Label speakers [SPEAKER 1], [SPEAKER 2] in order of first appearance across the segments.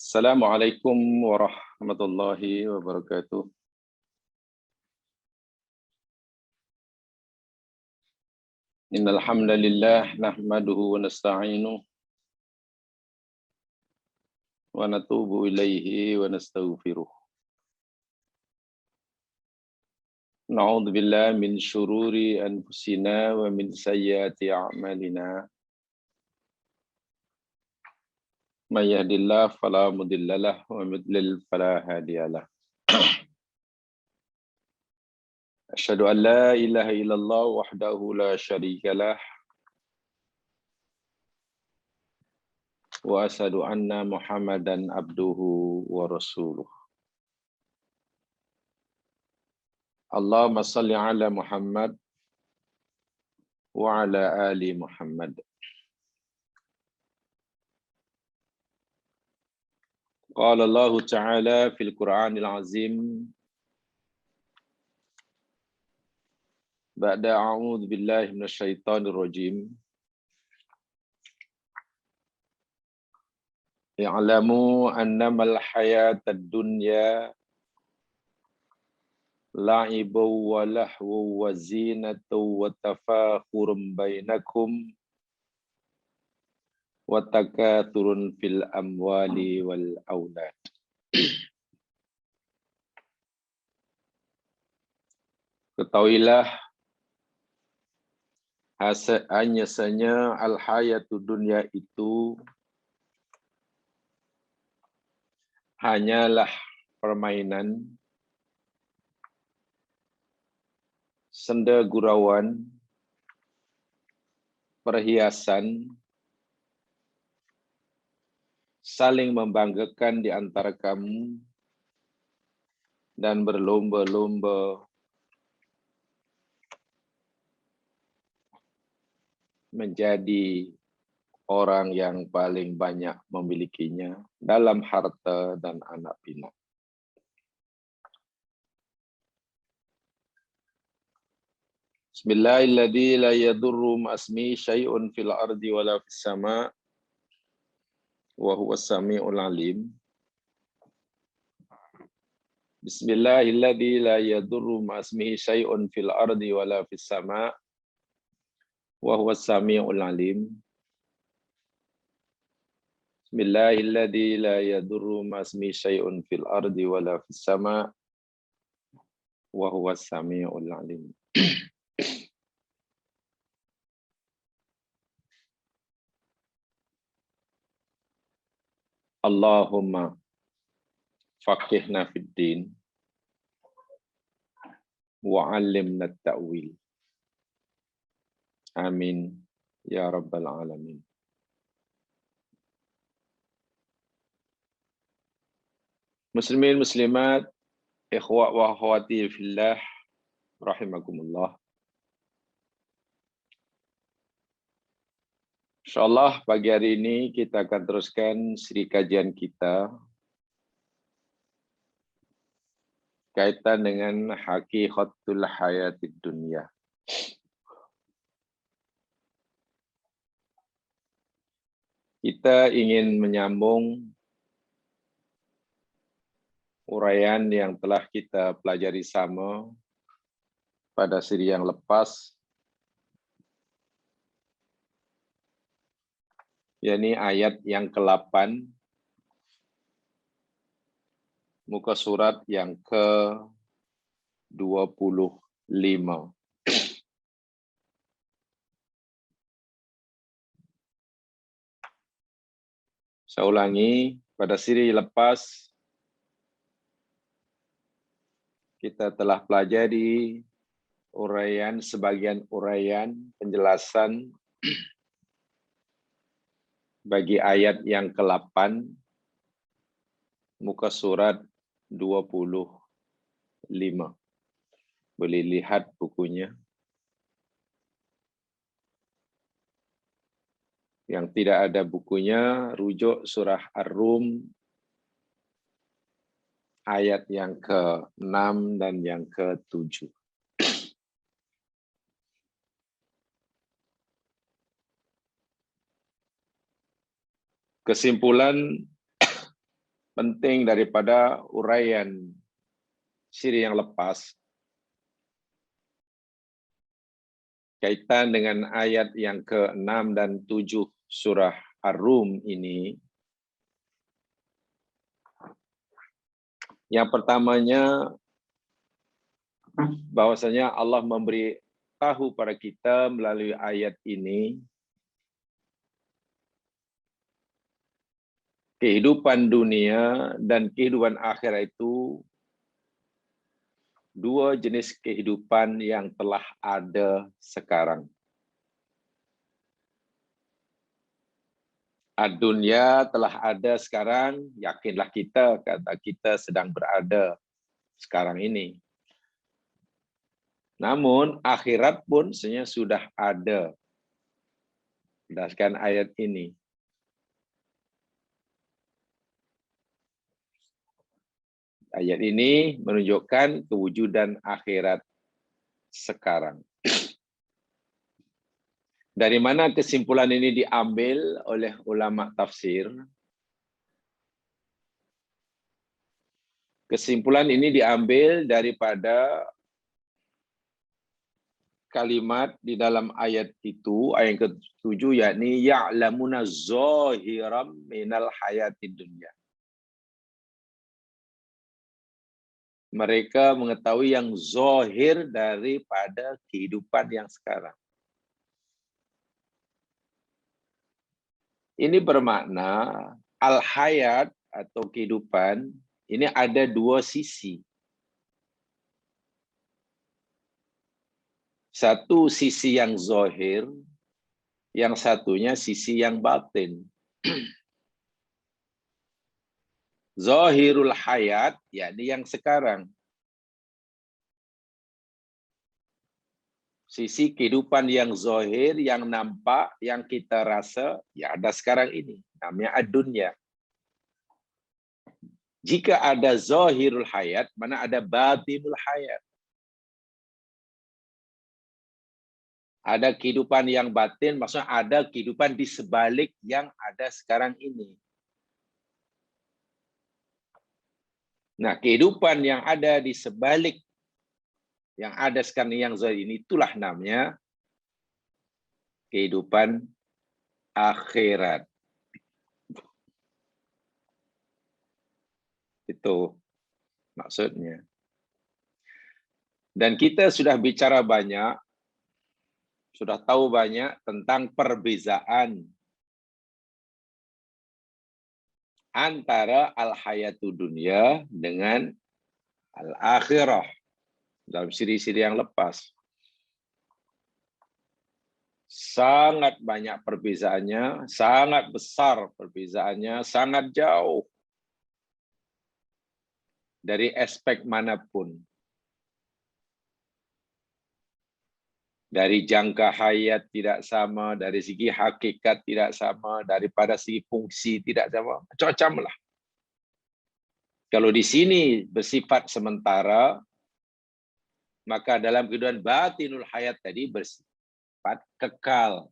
[SPEAKER 1] Assalamualaikum warahmatullahi wabarakatuh. Innal hamdalillah nahmaduhu wa nasta'inuhu wa natubu ilaihi wa nastaghfiruh. Na'udzu billahi min syururi anfusina wa min sayyiati a'malina. May yahdihillahu fala mudhillalah wa may yudlil fala hadiyalah. Asyhadu an la ilaha illallah wahdahu la syarikalah wa asyhadu anna Muhammadan abduhu wa rasuluh. Allahumma salli ala Muhammad wa ala ali Muhammad. Qala Allah Ta'ala fil Qur'anil Azim ba'da a'udzu billahi minasyaitonir rajim. Ya'lamu annamal hayatad dunya la'ibu wa lahwu wa zinatu wa tafakhurum bainakum wa takathurun fil amwali wal aulad. Ketahuilah hanyasanya al-hayatu dunia itu hanyalah permainan, senda gurauan, perhiasan, saling membanggakan di antara kamu, dan berlomba-lomba menjadi orang yang paling banyak memilikinya dalam harta dan anak pinak. Bismillahirrahmanirrahim. La yadurru ma'asmi syai'un fil ardi wala fis sama' wa huwas sami'ul alim. Bismillahirrahmanirrahim. La yadurru ma'asmi syai'un fil ardi wala fis sama' wa huwas sami'ul alim. Bismillahirrahmanirrahim. La yadurru ma'asmi syai'un fil ardi wala fis sama' wa huwas sami'ul alim. Allahumma faqihna fid din wa 'allimna at-ta'wil. Amin ya rabbal alamin. Muslimin muslimat, ikhwa wa akhwati fillah, rahimakumullah. Insyaallah pagi hari ini kita akan teruskan seri kajian kita kaitan dengan hakikatul hayatid dunya. Kita ingin menyambung uraian yang telah kita pelajari sama pada seri yang lepas, yakni ayat yang ke-8, muka surat yang ke-25. Saya ulangi, pada seri lepas kita telah pelajari uraian, sebagian uraian, penjelasan bagi ayat yang ke-8, muka surat 25. Boleh lihat bukunya. Yang tidak ada bukunya, rujuk surah Ar-Rum ayat yang ke-6 dan yang ke-7. Kesimpulan penting daripada uraian siri yang lepas kaitan dengan ayat yang ke-6 dan 7 surah Ar-Rum ini. Yang pertamanya, bahwasanya Allah memberi tahu pada kita melalui ayat ini kehidupan dunia dan kehidupan akhirat itu dua jenis kehidupan yang telah ada sekarang. Dunia telah ada sekarang, yakinlah kita, kata kita sedang berada sekarang ini. Namun akhirat pun sebenarnya sudah ada berdasarkan ayat ini. Ayat ini menunjukkan kewujudan akhirat sekarang. Dari mana kesimpulan ini diambil oleh ulama tafsir? Kesimpulan ini diambil daripada kalimat di dalam ayat itu, ayat ke-7, yakni ya'lamuna zahiram minal hayatid dunya. Mereka mengetahui yang zahir daripada kehidupan yang sekarang. Ini bermakna al-hayat atau kehidupan ini ada dua sisi. Satu sisi yang zahir, yang satunya sisi yang batin. Zahirul hayat, yakni yang sekarang. Sisi kehidupan yang zahir, yang nampak, yang kita rasa, ya ada sekarang ini. Namanya ad-dunya. Jika ada zahirul hayat, mana ada batinul hayat. Ada kehidupan yang batin, maksudnya ada kehidupan di sebalik yang ada sekarang ini. Nah, kehidupan yang ada di sebalik yang ada sekarang yang zahir ini, itulah namanya kehidupan akhirat. Itu maksudnya. Dan kita sudah bicara banyak, sudah tahu banyak tentang perbezaan antara al-hayatu dunia dengan al-akhirah dalam siri-siri yang lepas. Sangat banyak perbezaannya, sangat besar perbezaannya, sangat jauh dari aspek manapun. Dari jangka hayat tidak sama, dari segi hakikat tidak sama, daripada segi fungsi tidak sama, macam-macam lah. Kalau di sini bersifat sementara, maka dalam kehidupan batinul hayat tadi bersifat kekal.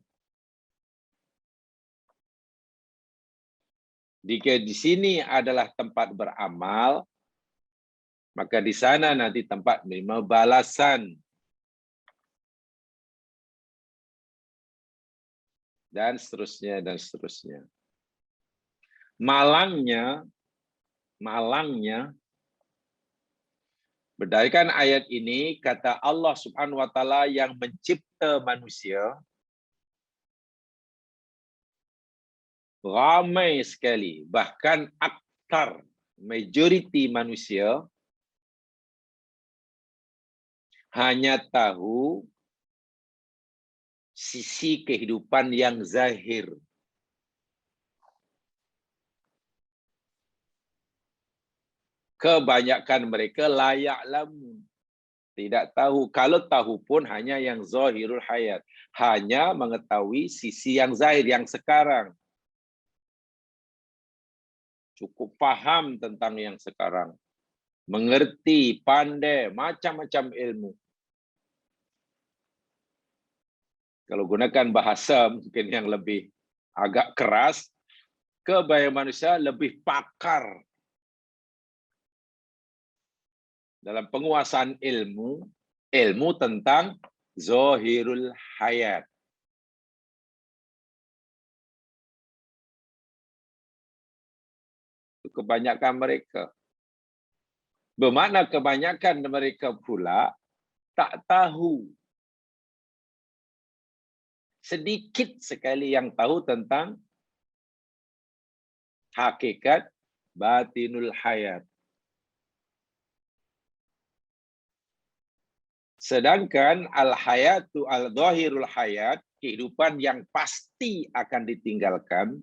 [SPEAKER 1] Jika di sini adalah tempat beramal, maka di sana nanti tempat menerima balasan. Dan seterusnya, dan seterusnya. Malangnya, berdasarkan ayat ini, kata Allah Subhanahu wa Ta'ala yang mencipta manusia, ramai sekali, bahkan aktar, majoriti manusia, hanya tahu sisi kehidupan yang zahir. Kebanyakan mereka layak lamun. Tidak tahu. Kalau tahu pun hanya yang zahirul hayat. Hanya mengetahui sisi yang zahir, yang sekarang. Cukup paham tentang yang sekarang. Mengerti, pandai, macam-macam ilmu. Kalau gunakan bahasa mungkin yang lebih agak keras, kebanyakan manusia lebih pakar dalam penguasaan ilmu tentang zahirul hayat. Kebanyakan mereka. Bermakna kebanyakan mereka pula tak tahu. Sedikit sekali yang tahu tentang hakikat batinul hayat. Sedangkan al-hayatu al-zahirul hayat, kehidupan yang pasti akan ditinggalkan,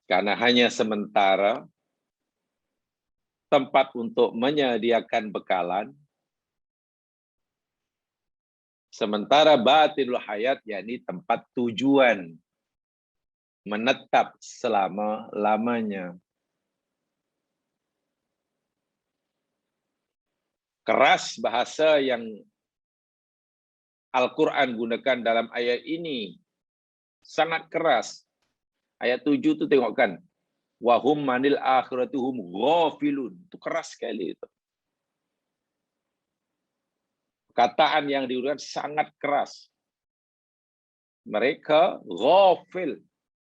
[SPEAKER 1] karena hanya sementara, tempat untuk menyediakan bekalan. Sementara batinul hayat, yakni tempat tujuan, menetap selama-lamanya. Keras bahasa yang Al-Quran gunakan dalam ayat ini. Sangat keras. Ayat 7 itu tengokkan. Wahum manil akhiratuhum ghafilun. Itu keras sekali itu. Kataan yang digunakan sangat keras. Mereka ghafil.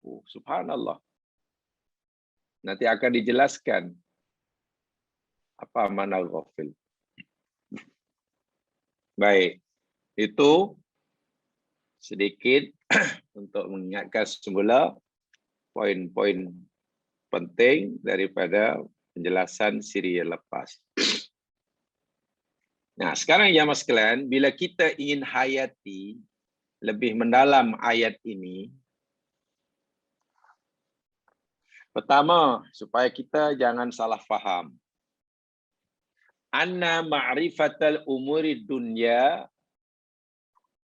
[SPEAKER 1] Oh, subhanallah. Nanti akan dijelaskan apa makna ghafil. Baik. Itu sedikit untuk mengingatkan semula poin-poin penting daripada penjelasan siri yang lepas. Nah, sekarang ya mas sekalian, bila kita ingin hayati lebih mendalam ayat ini, pertama, supaya kita jangan salah faham. Anna ma'rifatal umuri dunya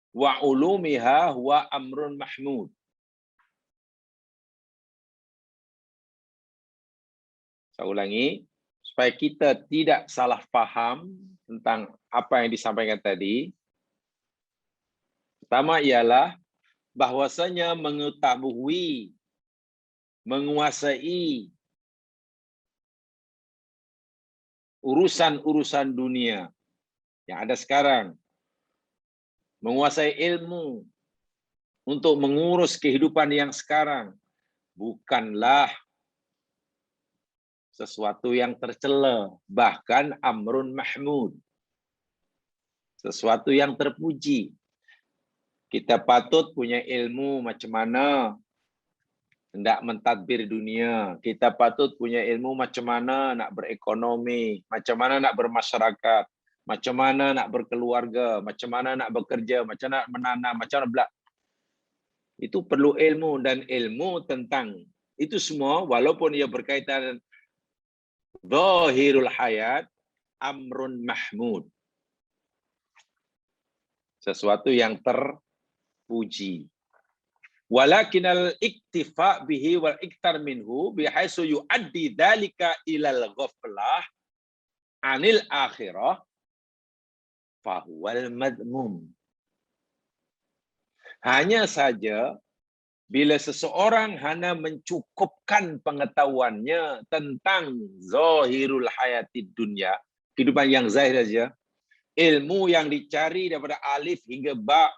[SPEAKER 1] wa ulumiha wa amrun mahmud. Saya ulangi, supaya kita tidak salah faham tentang apa yang disampaikan tadi. Pertama ialah bahwasanya mengetahui, menguasai urusan-urusan dunia yang ada sekarang, menguasai ilmu untuk mengurus kehidupan yang sekarang, bukanlah sesuatu yang tercela, bahkan amrun mahmud, sesuatu yang terpuji. Kita patut punya ilmu macam mana hendak mentadbir dunia. Kita patut punya ilmu macam mana nak berekonomi, macam mana nak bermasyarakat, macam mana nak berkeluarga, macam mana nak bekerja, macam mana nak menanam, macam mana belak. Itu perlu ilmu, dan ilmu tentang itu semua walaupun ia berkaitan zahirul hayat, amrun mahmud. Sesuatu yang terpuji. Walakin al-iktifa bihi wal iktar minhu bihaisu yuaddi dzalika ilal ghaflah anil akhirah fahuwal madmum. Hanya saja bila seseorang hanya mencukupkan pengetahuannya tentang zahirul hayatid dunya, kehidupan yang zahir saja, ilmu yang dicari daripada alif hingga ba,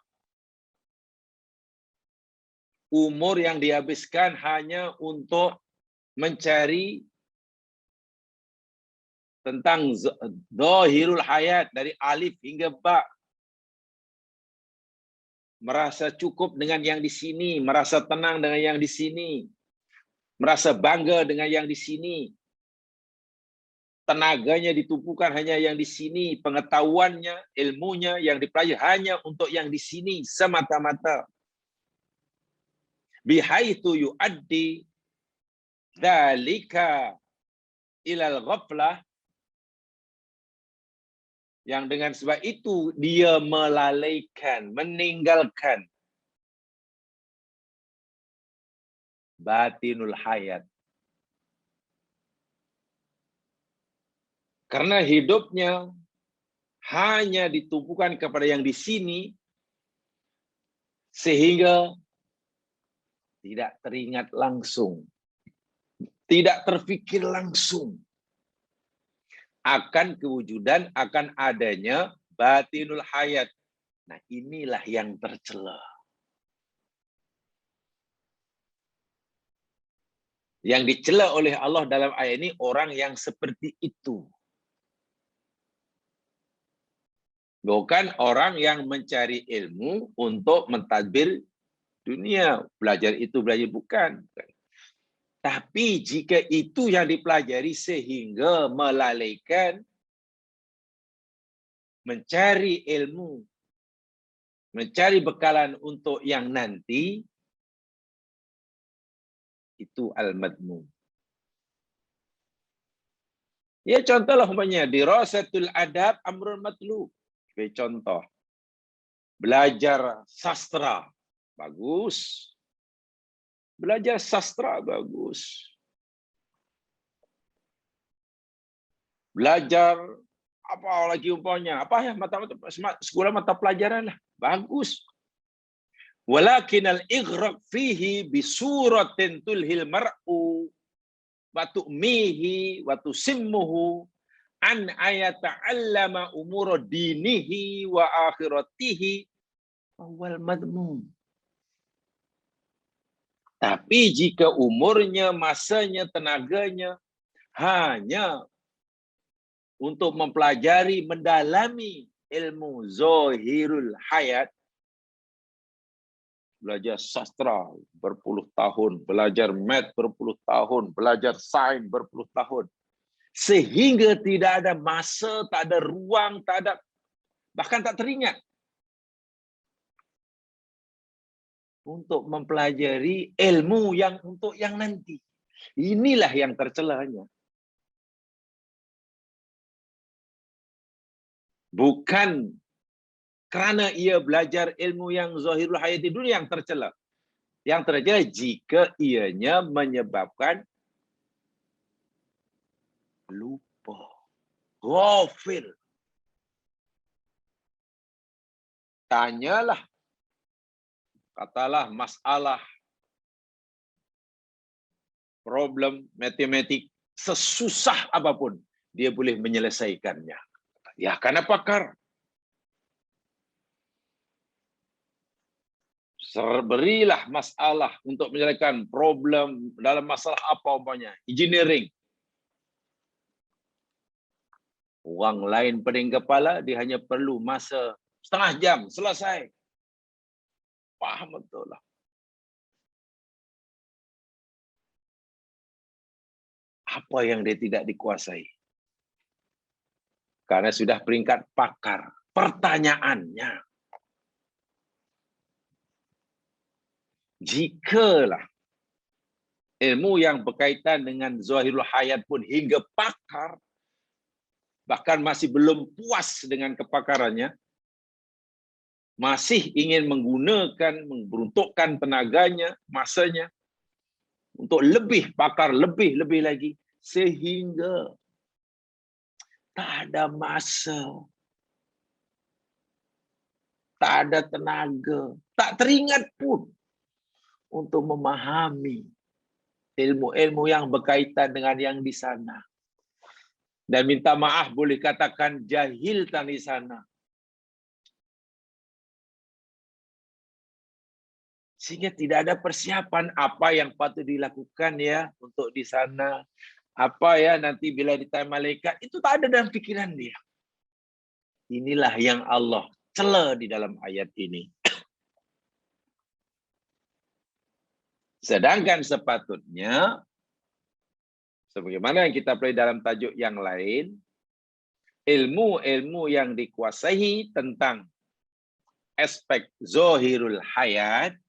[SPEAKER 1] umur yang dihabiskan hanya untuk mencari tentang zahirul hayat dari alif hingga ba. Merasa cukup dengan yang di sini, merasa tenang dengan yang di sini, merasa bangga dengan yang di sini. Tenaganya ditumpukan hanya yang di sini, pengetahuannya, ilmunya yang dipelajari hanya untuk yang di sini semata-mata. Bihaitsu yuaddi dzalika ilal ghaflah, yang dengan sebab itu dia melalaikan, meninggalkan batinul hayat. Karena hidupnya hanya ditumpukan kepada yang di sini, sehingga tidak teringat langsung, tidak terfikir langsung akan kewujudan, akan adanya batinul hayat. Nah, inilah yang tercela. Yang dicela oleh Allah dalam ayat ini orang yang seperti itu. Bukan orang yang mencari ilmu untuk mentadbir dunia. Belajar itu, belajar bukan. Tapi jika itu yang dipelajari sehingga melalaikan mencari ilmu, mencari bekalan untuk yang nanti, itu al-madmum. Ya contohlah umpamanya dirasatul adab amrun matlub. Sebagai contoh. Belajar sastra bagus. Belajar sastra bagus. Belajar apa lagi umpamanya? Apa ya mata-mata sekolah mata pelajaran lah. Bagus. Walakin al-ighraq fihi bi suratin tulhil mar'u wa tu'mihi wa tusimmuhu an ayata'allama umur dinihi wa akhiratihi awal madmum. Tapi jika umurnya, masanya, tenaganya hanya untuk mempelajari, mendalami ilmu zahirul hayat, belajar sastra berpuluh tahun, belajar math berpuluh tahun, belajar sains berpuluh tahun, sehingga tidak ada masa, tak ada ruang, tak ada, bahkan tak teringat untuk mempelajari ilmu yang untuk yang nanti. Inilah yang tercelanya. Bukan kerana ia belajar ilmu yang zahirul hayati dunia yang tercela. Yang tercela jika ianya menyebabkan lupa, ghafil. Tanyalah, katalah masalah problem matematik sesusah apapun, dia boleh menyelesaikannya. Ya, karena pakar. Berilah masalah untuk menyelesaikan problem dalam masalah apa umpamanya, engineering. Orang lain pening kepala, dia hanya perlu masa setengah jam, selesai. Faham betul lah. Apa yang dia tidak dikuasai? Karena sudah peringkat pakar. Pertanyaannya, jikalah ilmu yang berkaitan dengan zahirul hayat pun hingga pakar, bahkan masih belum puas dengan kepakarannya, masih ingin menggunakan, memperuntukkan tenaganya, masanya, untuk lebih pakar, lebih lagi, sehingga tak ada masa, tak ada tenaga, tak teringat pun untuk memahami ilmu-ilmu yang berkaitan dengan yang di sana. Dan minta maaf boleh katakan jahil tan di sana. Sehingga tidak ada persiapan apa yang patut dilakukan ya untuk di sana. Apa ya nanti bila ditanya malaikat, itu tak ada dalam pikiran dia. Inilah yang Allah cela di dalam ayat ini. Sedangkan sepatutnya, sebagaimana yang kita pelajari dalam tajuk yang lain, ilmu-ilmu yang dikuasai tentang aspek zahirul hayat,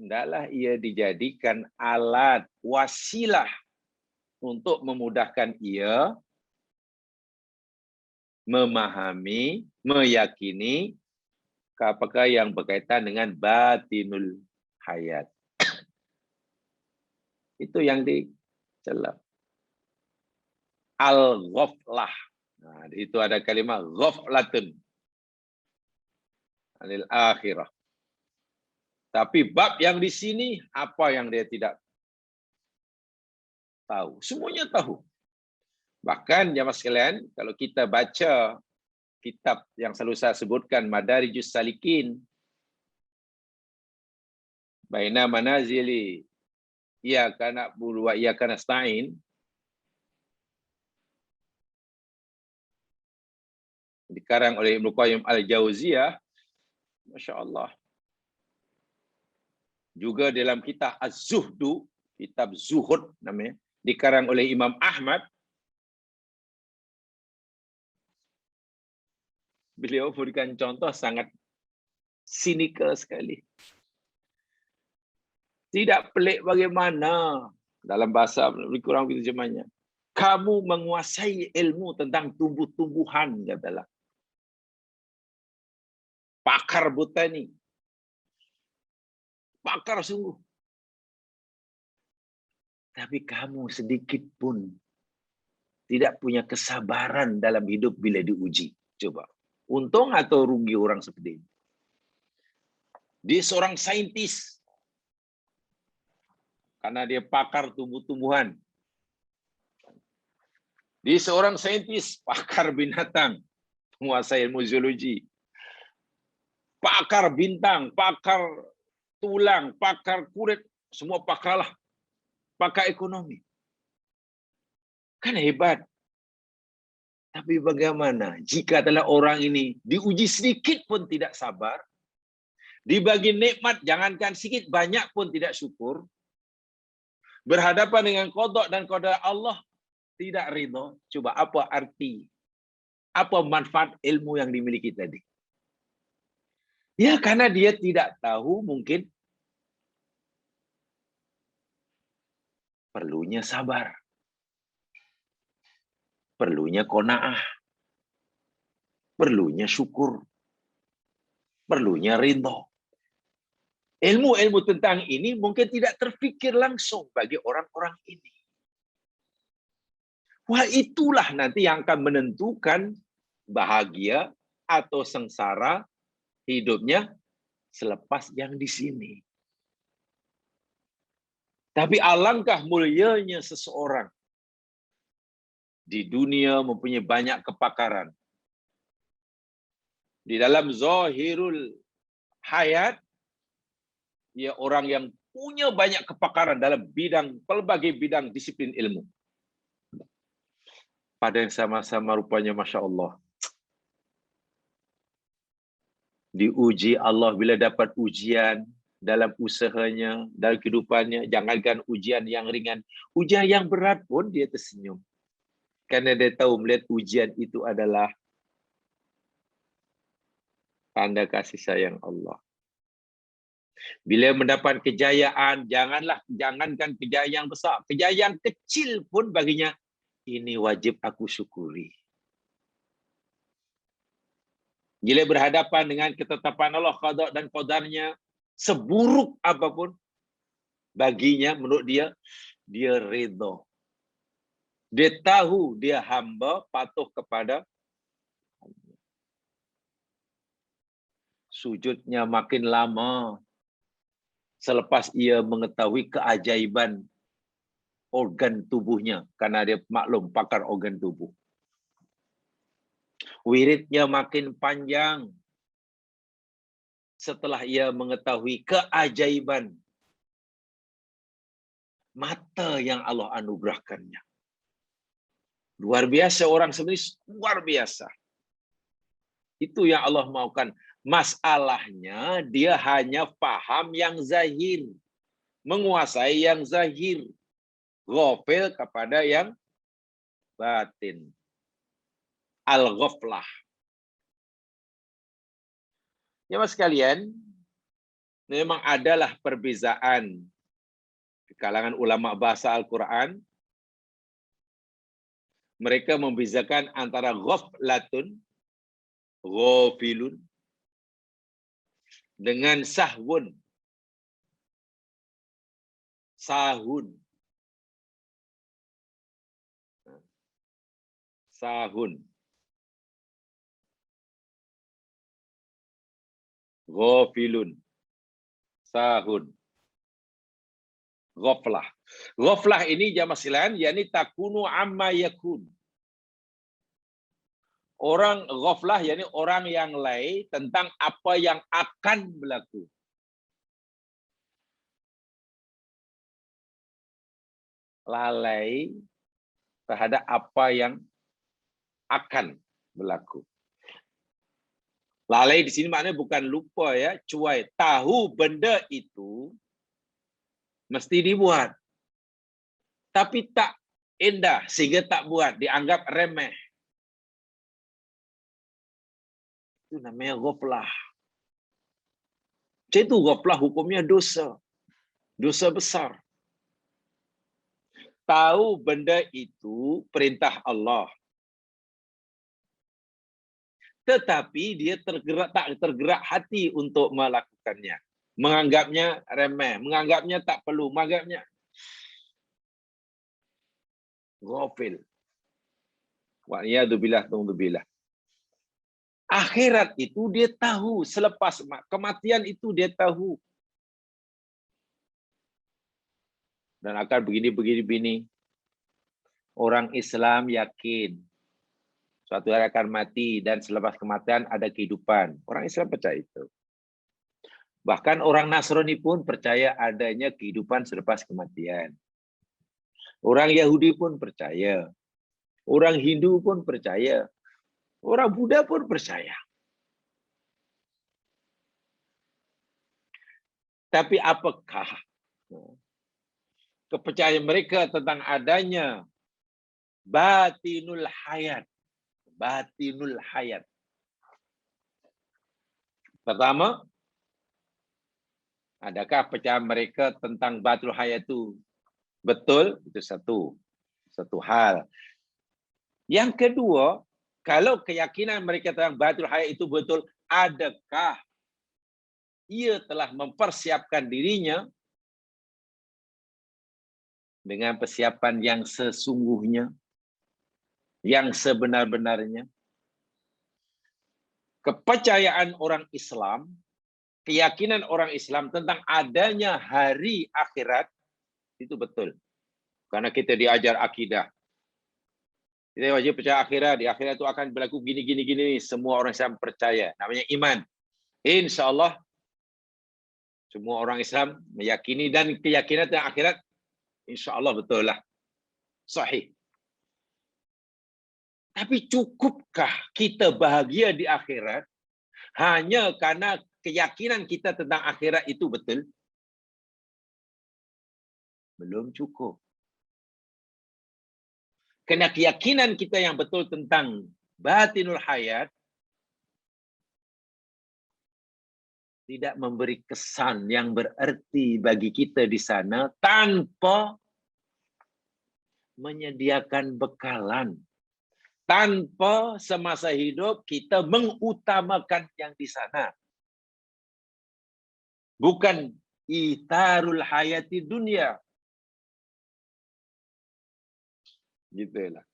[SPEAKER 1] hendaklah ia dijadikan alat, wasilah untuk memudahkan ia memahami, meyakini apakah yang berkaitan dengan batinul hayat. Itu yang dicela. Al-ghaflah. Nah, itu ada kalimat ghaflatun anil akhirah. Tapi bab yang di sini, apa yang dia tidak tahu? Semuanya tahu. Bahkan jamaah sekalian, kalau kita baca kitab yang selalu saya sebutkan, Madarijus Salikin, Baina Manazili Iyyaka na'budu wa iyyaka nasta'in, dikarang oleh Ibnu Qayyim Al-Jauziyah, Masya Allah. Juga dalam kitab Az-Zuhdu, kitab Zuhud namanya, dikarang oleh Imam Ahmad, beliau berikan contoh sangat sinikal sekali. Tidak pelik bagaimana, dalam bahasa lebih kurang begitu terjemahnya, kamu menguasai ilmu tentang tumbuh-tumbuhan, katalah. Pakar botani. Pakar sungguh. Tapi kamu sedikit pun tidak punya kesabaran dalam hidup bila diuji. Coba. Untung atau rugi orang seperti ini? Dia seorang saintis. Karena dia pakar tumbuh-tumbuhan. Dia seorang saintis, pakar binatang. Menguasai ilmu zoologi. Pakar bintang, pakar tulang, pakar kulit. Semua pakar lah. Pakar ekonomi. Kan hebat. Tapi bagaimana jika adalah orang ini diuji sedikit pun tidak sabar, dibagi nikmat jangankan sedikit, banyak pun tidak syukur, berhadapan dengan qada dan qadar Allah tidak ridha. Coba apa arti, apa manfaat ilmu yang dimiliki tadi? Ya karena dia tidak tahu mungkin perlunya sabar, perlunya qanaah, perlunya syukur, perlunya ridha. Ilmu-ilmu tentang ini mungkin tidak terfikir langsung bagi orang-orang ini. Wah, itulah nanti yang akan menentukan bahagia atau sengsara hidupnya selepas yang di sini. Tapi alangkah mulianya seseorang di dunia mempunyai banyak kepakaran. Di dalam zahirul hayat, dia orang yang punya banyak kepakaran dalam bidang, pelbagai bidang disiplin ilmu. Pada yang sama-sama rupanya Masya Allah. Diuji Allah bila dapat ujian dalam usahanya, dalam kehidupannya. Jangankan ujian yang ringan. Ujian yang berat pun dia tersenyum. Karena dia tahu melihat ujian itu adalah tanda kasih sayang Allah. Bila mendapat kejayaan, jangankan kejayaan yang besar. Kejayaan kecil pun baginya, ini wajib aku syukuri. Bila berhadapan dengan ketetapan Allah, qada dan qadarnya, seburuk apapun, baginya, menurut dia redha. Dia tahu dia hamba patuh kepada sujudnya makin lama selepas ia mengetahui keajaiban organ tubuhnya, karena dia maklum pakar organ tubuh. Wiridnya makin panjang setelah ia mengetahui keajaiban mata yang Allah anugerahkannya. Luar biasa orang sebenarnya, luar biasa. Itu yang Allah maukan. Masalahnya dia hanya paham yang zahir, menguasai yang zahir, ghafil kepada yang batin. Al-ghaflah. Ya mas sekalian, memang adalah perbezaan di kalangan ulama bahasa Al-Quran. Mereka membezakan antara ghaflatun, ghafilun, dengan sahwun, sahun. Sahun. Ghafilun. Sahun. Ghaflah. Ghaflah ini jamaah sekalian, yakni takunu amma yakun. Orang ghaflah yakni orang yang lalai tentang apa yang akan berlaku. Lalai terhadap apa yang akan berlaku. Lalai di sini maknanya bukan lupa ya, cuai. Tahu benda itu mesti dibuat. Tapi tak indah sehingga tak buat, dianggap remeh. Itu namanya ghaflah. Itu ghaflah hukumnya dosa. Dosa besar. Tahu benda itu perintah Allah. Tetapi dia tak tergerak hati untuk melakukannya. Menganggapnya remeh, menganggapnya tak perlu, menganggapnya ghafil. Wa'iyadzubillah, tungdubillah. Akhirat itu dia tahu, selepas kematian itu dia tahu. Dan akan begini. Orang Islam yakin suatu hari akan mati dan selepas kematian ada kehidupan. Orang Islam percaya itu. Bahkan orang Nasrani pun percaya adanya kehidupan selepas kematian. Orang Yahudi pun percaya. Orang Hindu pun percaya. Orang Buddha pun percaya. Tapi apakah kepercayaan mereka tentang adanya batinul hayat? Batinul hayat. Pertama, adakah percayaan mereka tentang batinul hayat itu betul? Itu satu hal. Yang kedua, kalau keyakinan mereka tentang batinul hayat itu betul, adakah ia telah mempersiapkan dirinya dengan persiapan yang sesungguhnya, yang sebenar-benarnya? Kepercayaan orang Islam, keyakinan orang Islam tentang adanya hari akhirat itu betul. Karena kita diajar akidah. Kita wajib percaya akhirat. Di akhirat itu akan berlaku gini. Semua orang Islam percaya. Namanya iman. InsyaAllah semua orang Islam meyakini dan keyakinan tentang akhirat InsyaAllah betul lah. Sahih. Tapi cukupkah kita bahagia di akhirat hanya karena keyakinan kita tentang akhirat itu betul? Belum cukup. Karena keyakinan kita yang betul tentang batinul hayat tidak memberi kesan yang berarti bagi kita di sana tanpa menyediakan bekalan. Tanpa semasa hidup kita mengutamakan yang di sana. Bukan itharul hayati dunia. Gitulah.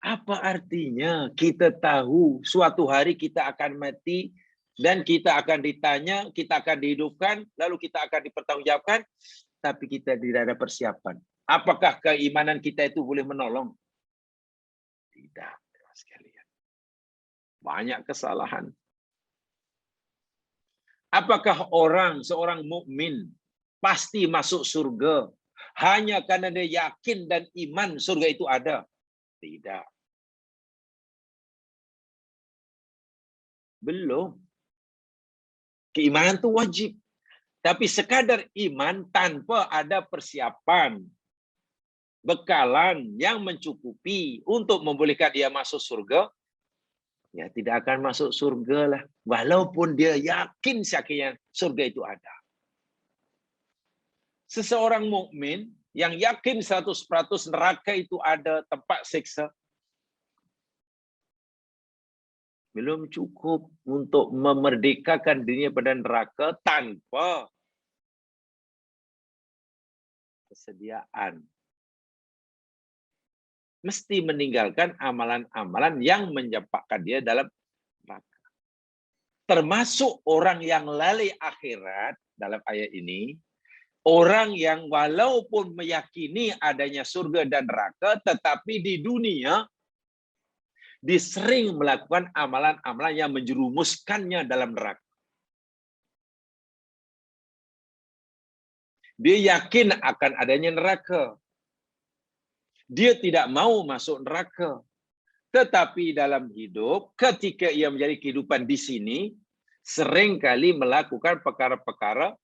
[SPEAKER 1] Apa artinya kita tahu suatu hari kita akan mati dan kita akan ditanya, kita akan dihidupkan, lalu kita akan dipertanggungjawabkan, tapi kita tidak ada persiapan. Apakah keimanan kita itu boleh menolong? Tidak, sekalian. Banyak kesalahan. Apakah seorang mukmin pasti masuk surga hanya karena dia yakin dan iman surga itu ada? Tidak. Belum. Keimanan itu wajib. Tapi sekadar iman tanpa ada persiapan, bekalan yang mencukupi untuk membolehkan dia masuk surga, ya tidak akan masuk surga lah. Walaupun dia yakin syakirnya surga itu ada. Seseorang mukmin yang yakin 100% neraka itu ada, tempat siksa, belum cukup untuk memerdekakan dirinya pada neraka tanpa kesediaan. Mesti meninggalkan amalan-amalan yang menyempatkan dia dalam neraka. Termasuk orang yang lalai akhirat dalam ayat ini, orang yang walaupun meyakini adanya surga dan neraka, tetapi di dunia Dia sering melakukan amalan-amalan yang menjerumuskannya dalam neraka. Dia yakin akan adanya neraka. Dia tidak mau masuk neraka. Tetapi dalam hidup, ketika ia menjadi kehidupan di sini, seringkali melakukan perkara-perkara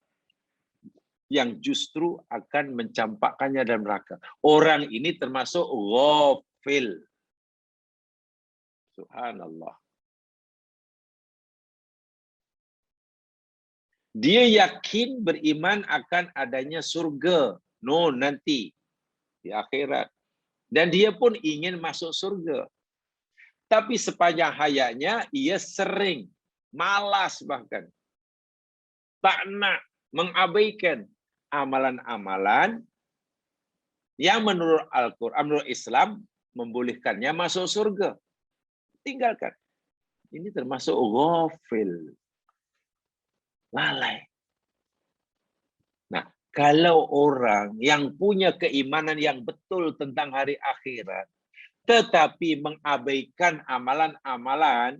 [SPEAKER 1] yang justru akan mencampakkannya dalam neraka. Orang ini termasuk ghafil. Subhanallah. Dia yakin beriman akan adanya surga. No, nanti. Di akhirat. Dan dia pun ingin masuk surga. Tapi sepanjang hayatnya, ia sering, malas bahkan. Tak nak, mengabaikan amalan-amalan yang menurut Al-Quran, menurut Islam, membolehkannya masuk surga. Tinggalkan. Ini termasuk ghafil. Lalai. Nah, kalau orang yang punya keimanan yang betul tentang hari akhirat, tetapi mengabaikan amalan-amalan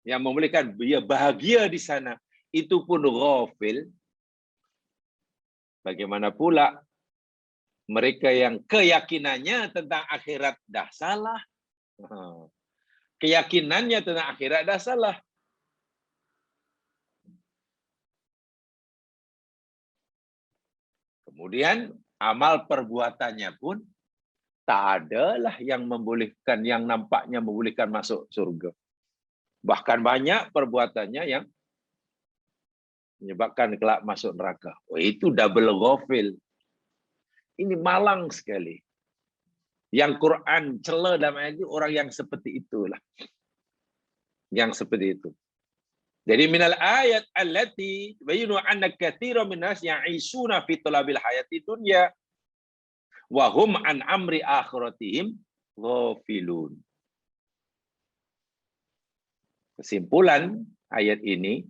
[SPEAKER 1] yang membolehkan dia bahagia di sana, itu pun ghafil. Bagaimana pula mereka yang keyakinannya tentang akhirat dah salah. Keyakinannya tentang akhirat dah salah. Kemudian amal perbuatannya pun tak adalah yang membolehkan, yang nampaknya membolehkan masuk surga. Bahkan banyak perbuatannya yang menyebabkan kelak masuk neraka. Oh, itu double ghafil. Ini malang sekali. Yang Quran cela dalam ayat itu orang yang seperti itulah. Yang seperti itu. Jadi minal ayat allati bayinu anna katsiran minas ya'isuna fi talabil hayati dunya wa hum an amri akhiratihim ghafilun. Kesimpulan ayat ini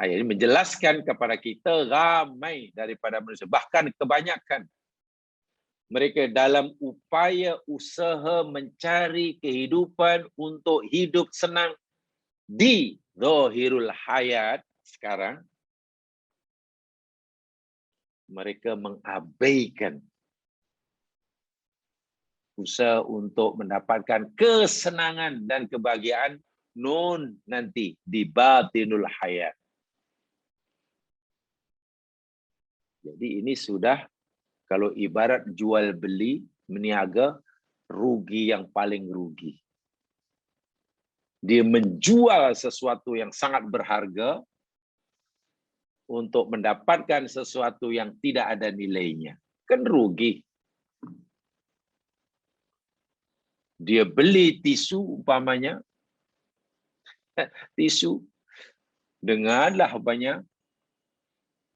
[SPEAKER 1] menjelaskan kepada kita ramai daripada manusia, bahkan kebanyakan mereka dalam upaya usaha mencari kehidupan untuk hidup senang di zahirul hayat sekarang, mereka mengabaikan usaha untuk mendapatkan kesenangan dan kebahagiaan nun nanti di batinul hayat. Jadi ini sudah, kalau ibarat jual beli meniaga, rugi yang paling rugi. Dia menjual sesuatu yang sangat berharga untuk mendapatkan sesuatu yang tidak ada nilainya. Kan rugi. Dia beli tisu umpamanya, tisu denganlah banyak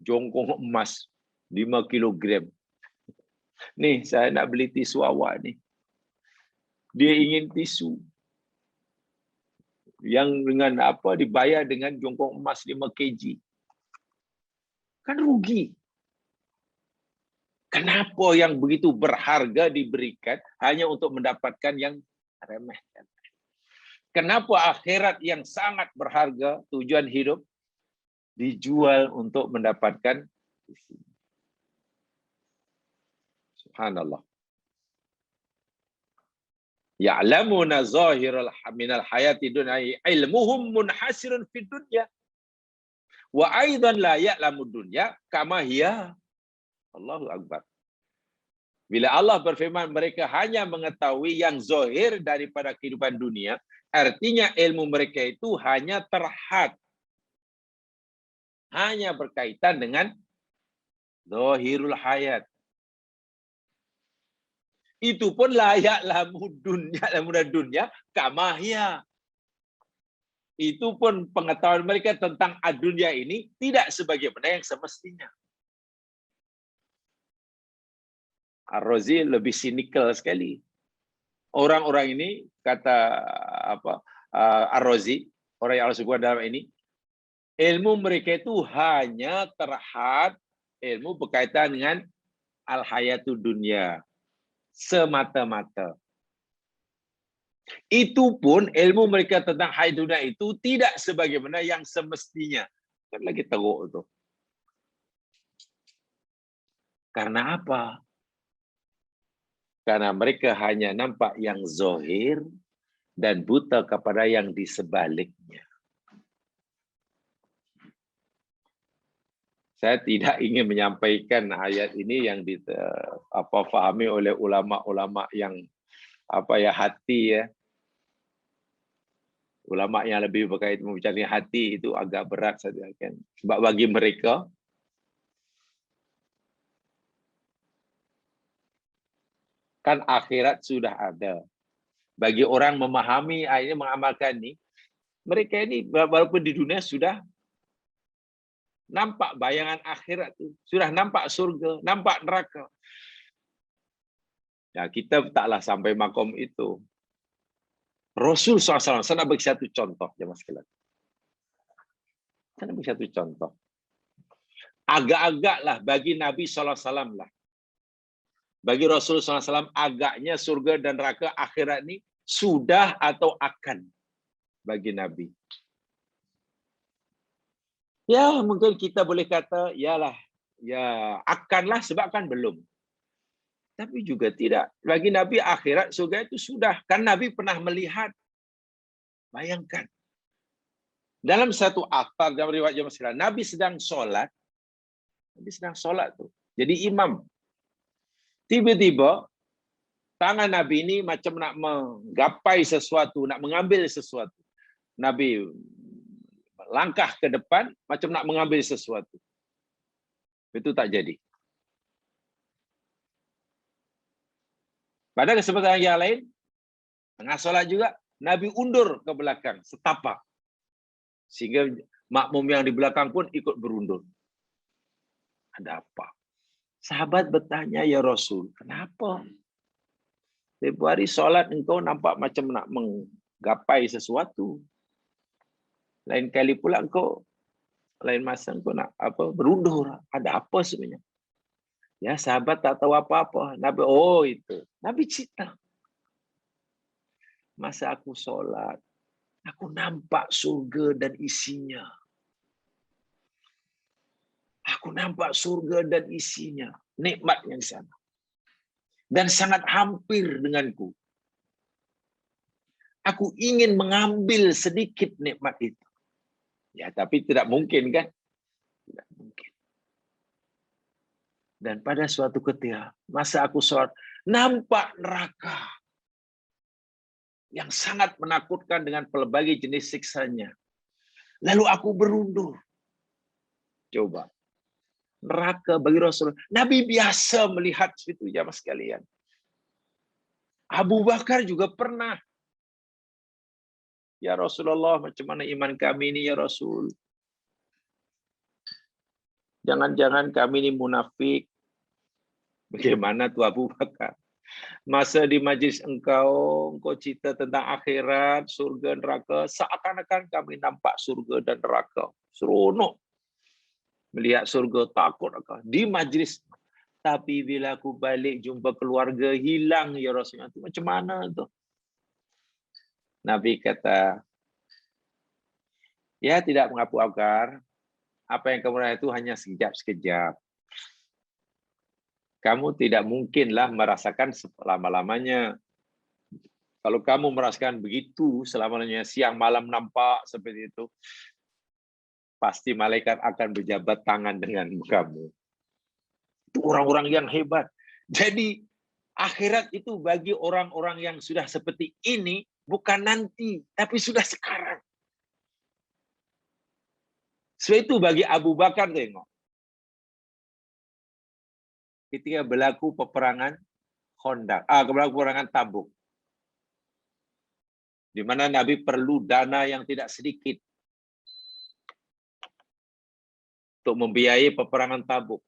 [SPEAKER 1] jongkong emas 5 kilogram. Nih, saya nak beli tisu awak ni. Dia ingin tisu yang dengan apa dibayar dengan jongkong emas 5 kg. Kan rugi. Kenapa yang begitu berharga diberikan hanya untuk mendapatkan yang remeh? Kenapa akhirat yang sangat berharga, tujuan hidup, dijual untuk mendapatkan subhanallah. Ya'lamuna zahiral minal hayati dunya ilmuhum munhasirun fid dunya wa aidan la ya'lamu dunya kama hiya. Allahu akbar. Bila Allah berfirman mereka hanya mengetahui yang zahir daripada kehidupan dunia, artinya ilmu mereka itu hanya terhad, hanya berkaitan dengan zahirul hayat. Itu pun layak lamu dunia kamahya. Itu pun pengetahuan mereka tentang dunia ini tidak sebagaimana yang semestinya. Ar-Razi lebih sinikal sekali. Orang-orang ini kata Ar-Razi, orang yang Allah sebut dalam ini, ilmu mereka itu hanya terhad ilmu berkaitan dengan al-hayatud dunya semata-mata. Itu pun ilmu mereka tentang haid sunat itu tidak sebagaimana yang semestinya. Kan lagi teruk itu. Karena apa? Karena mereka hanya nampak yang zahir dan buta kepada yang di sebaliknya. Saya tidak ingin menyampaikan ayat ini yang dipahami oleh ulama-ulama yang hati ya. Ulama yang lebih berkaitan membicarakan hati itu agak berat saja kan. Sebab bagi mereka kan akhirat sudah ada. Bagi orang memahami ayat ini, mengamalkan ini, mereka ini walaupun di dunia sudah nampak bayangan akhirat itu, sudah nampak surga, nampak neraka. Ya, kita taklah sampai makom itu. Rasul SAW, saya nak bagi satu contoh, jemaah sekalian. Saya nak bagi satu contoh. Agak-agaklah bagi Nabi SAW lah. Bagi Rasul SAW, agaknya surga dan neraka akhirat ini sudah atau akan bagi Nabi. Ya, mungkin kita boleh kata, yalah, ya akanlah sebab kan belum. Tapi juga tidak. Bagi Nabi akhirat surga itu sudah. Kan Nabi pernah melihat. Bayangkan. Dalam satu akhbar dalam riwayat jemaah sekalian, Nabi sedang sholat. Nabi sedang sholat tuh. Jadi imam. Tiba-tiba tangan Nabi ini macam nak menggapai sesuatu, nak mengambil sesuatu. Nabi langkah ke depan macam nak mengambil sesuatu. Itu tak jadi. Pada kesempatan yang lain, tengah sholat juga, Nabi undur ke belakang, setapak. Sehingga makmum yang di belakang pun ikut berundur. Ada apa? Sahabat bertanya, ya Rasul, kenapa? Tempoh hari sholat engkau nampak macam nak menggapai sesuatu. Lain kali pula engkau, lain masa engkau nak berundur. Ada apa sebenarnya? Ya, sahabat tak tahu apa-apa. Nabi, oh itu. Nabi cerita. Masa aku sholat, aku nampak surga dan isinya. Aku nampak surga dan isinya. Nikmatnya di sana. Dan sangat hampir denganku. Aku ingin mengambil sedikit nikmat itu. Ya, tapi tidak mungkin kan? Tidak mungkin. Dan pada suatu ketika, masa aku sholat, nampak neraka yang sangat menakutkan dengan pelbagai jenis siksanya. Lalu aku berundur. Coba. Neraka bagi Rasul. Nabi biasa melihat itu jamaah sekalian. Abu Bakar juga pernah. Ya Rasulullah, macam mana iman kami ini ya Rasul? Jangan-jangan kami ini munafik. Bagaimana tuh Abu Bakar? Masa di majlis engkau cerita tentang akhirat, surga, neraka, seakan-akan kami nampak surga dan neraka. Seronok. Melihat surga, takut di majlis. Tapi bila aku balik jumpa keluarga, hilang ya Rasulullah. Itu macam mana tu? Nabi kata, ya tidak mengapa Akar. Apa yang kamu lihat itu hanya sekejap-sekejap. Kamu tidak mungkinlah merasakan selama-lamanya. Kalau kamu merasakan begitu selama-lamanya, siang malam nampak seperti itu, pasti malaikat akan berjabat tangan dengan kamu. Itu orang-orang yang hebat. Jadi akhirat itu bagi orang-orang yang sudah seperti ini, bukan nanti, tapi sudah sekarang. Sebab itu bagi Abu Bakar, tengok. Ketika berlaku peperangan Khandaq, peperangan Tabuk, di mana Nabi perlu dana yang tidak sedikit untuk membiayai peperangan Tabuk.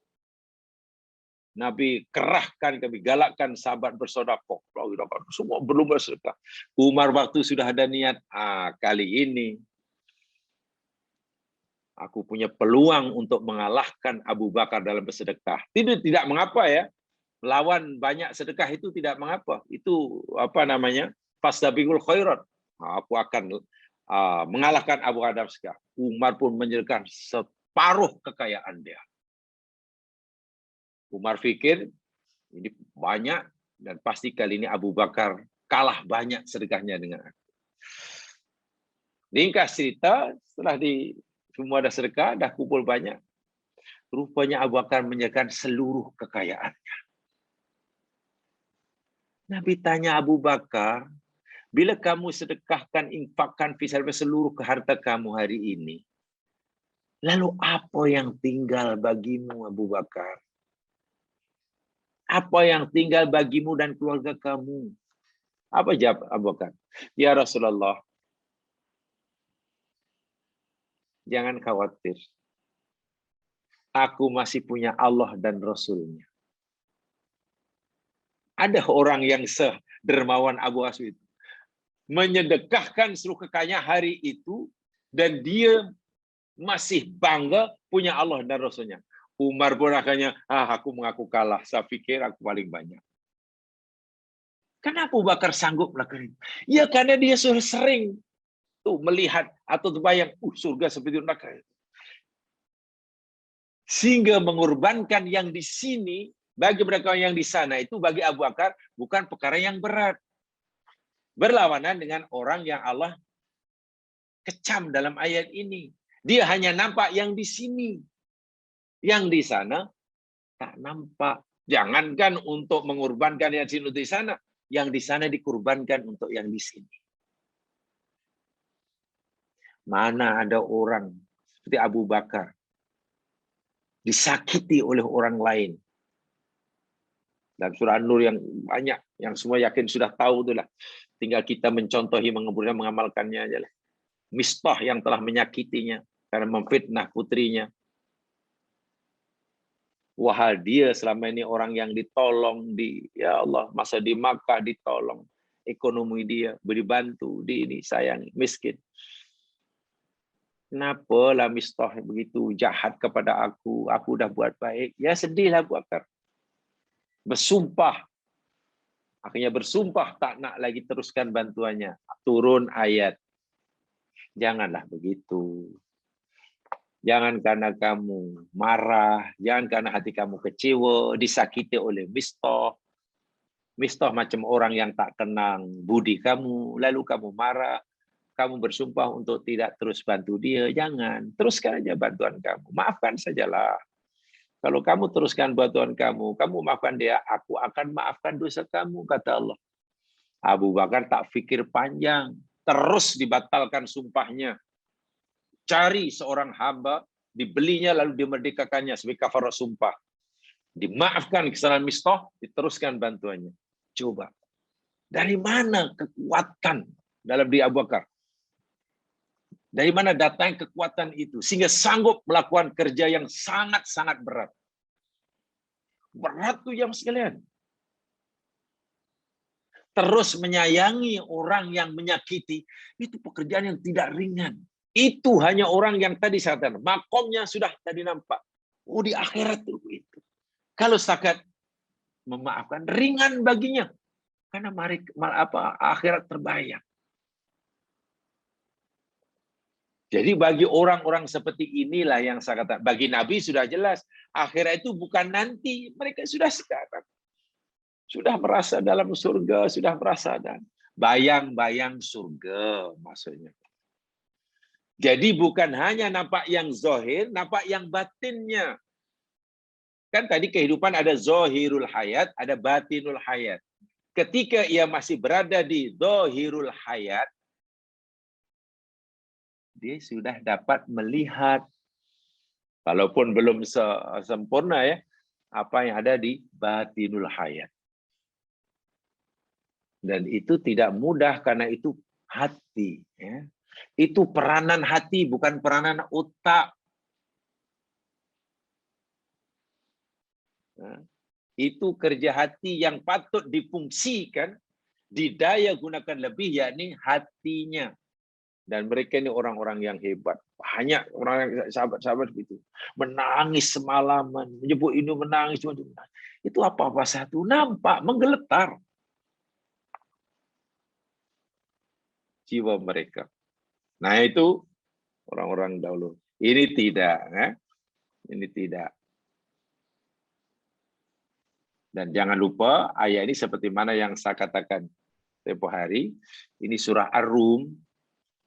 [SPEAKER 1] Nabi kerahkan, kami galakkan sahabat bersedekah. Semua belum bersedekah. Umar waktu sudah ada niat, kali ini aku punya peluang untuk mengalahkan Abu Bakar dalam bersedekah. Tidak mengapa ya. Melawan banyak sedekah itu tidak mengapa. Itu fastabiqul khairat. Aku akan mengalahkan Abu Bakar. Umar pun menyerahkan separuh kekayaan dia. Umar pikir ini banyak dan pasti kali ini Abu Bakar kalah banyak sedekahnya dengan aku. Ringkas cerita, setelah semua dah sedekah, dah kumpul banyak. Rupanya Abu Bakar menyerahkan seluruh kekayaannya. Nabi tanya Abu Bakar, bila kamu sedekahkan, infakkan fisabilillah seluruh harta kamu hari ini, lalu apa yang tinggal bagimu Abu Bakar? Apa yang tinggal bagimu dan keluarga kamu? Apa jawab Abu Bakar? Ya Rasulullah, jangan khawatir. Aku masih punya Allah dan Rasulnya. Ada orang yang sedermawan Abu Bakar itu. Menyedekahkan seluruh kekayaan hari itu, dan dia masih bangga punya Allah dan Rasulnya. Umar pun akhirnya, aku mengaku kalah. Saya pikir aku paling banyak. Kenapa Abu Bakar sanggup melakukan itu? Ya karena dia sudah sering tuh melihat atau terbayang, surga seperti neraka. Sehingga mengorbankan yang di sini bagi mereka yang di sana itu bagi Abu Bakar bukan perkara yang berat. Berlawanan dengan orang yang Allah kecam dalam ayat ini. Dia hanya nampak yang di sini. Yang di sana tak nampak. Jangankan untuk mengorbankan yang di sana, yang di sana dikorbankan untuk yang di sini. Mana ada orang seperti Abu Bakar disakiti oleh orang lain. Dalam surah An-Nur yang banyak, yang semua yakin sudah tahu itulah. Tinggal kita mencontohi, mengamalkannya aja lah. Mistah yang telah menyakitinya karena memfitnah putrinya. Wahal dia selama ini orang yang ditolong ya Allah, masa di Makkah ditolong, ekonomi dia beri bantu, ini sayang miskin. Kenapa lah Mistah begitu jahat kepada aku? Aku dah buat baik. Ya sedihlah Abu Bakar. Bersumpah. Akhirnya bersumpah tak nak lagi teruskan bantuannya. Turun ayat. Janganlah begitu. Jangan karena kamu marah, jangan karena hati kamu kecewa, disakiti oleh Mistah. Mistah macam orang yang tak kenang budi kamu, lalu kamu marah, kamu bersumpah untuk tidak terus bantu dia. Jangan, teruskan aja bantuan kamu. Maafkan sajalah. Kalau kamu teruskan bantuan kamu maafkan dia, aku akan maafkan dosa kamu, kata Allah. Abu Bakar tak fikir panjang, terus dibatalkan sumpahnya. Cari seorang hamba, dibelinya lalu dimerdekakannya sebagai kafarat sumpah. Dimaafkan kesalahan Mistah, diteruskan bantuannya. Coba, dari mana kekuatan dalam diri Abu Bakar? Dari mana datang kekuatan itu sehingga sanggup melakukan kerja yang sangat-sangat berat? Berat tuh yang sekalian. Terus menyayangi orang yang menyakiti, itu pekerjaan yang tidak ringan. Itu hanya orang yang tadi saya katakan, makomnya sudah tadi nampak. Oh, di akhirat itu. Kalau setakat memaafkan, ringan baginya. Karena akhirat terbayang. Jadi bagi orang-orang seperti inilah yang saya katakan, bagi Nabi sudah jelas, akhirat itu bukan nanti, mereka sudah sekarang. Sudah merasa dalam surga, sudah merasa dan bayang-bayang surga maksudnya. Jadi bukan hanya nampak yang zahir, nampak yang batinnya. Kan tadi kehidupan ada zahirul hayat, ada batinul hayat. Ketika ia masih berada di zahirul hayat, dia sudah dapat melihat, walaupun belum sempurna ya, apa yang ada di batinul hayat. Dan itu tidak mudah karena itu hati. Ya. Itu peranan hati, bukan peranan otak. Nah, itu kerja hati yang patut difungsikan, didaya gunakan lebih, yakni hatinya. Dan mereka ini orang-orang yang hebat. Banyak orang sahabat-sahabat begitu. Menangis semalaman, menyebut ini menangis. Itu apa-apa satu, nampak, menggeletar. jiwa mereka. Nah itu orang-orang dahulu. Ini tidak. Ini tidak. Dan jangan lupa ayat ini seperti mana yang saya katakan tempoh hari. Ini surah Ar-Rum.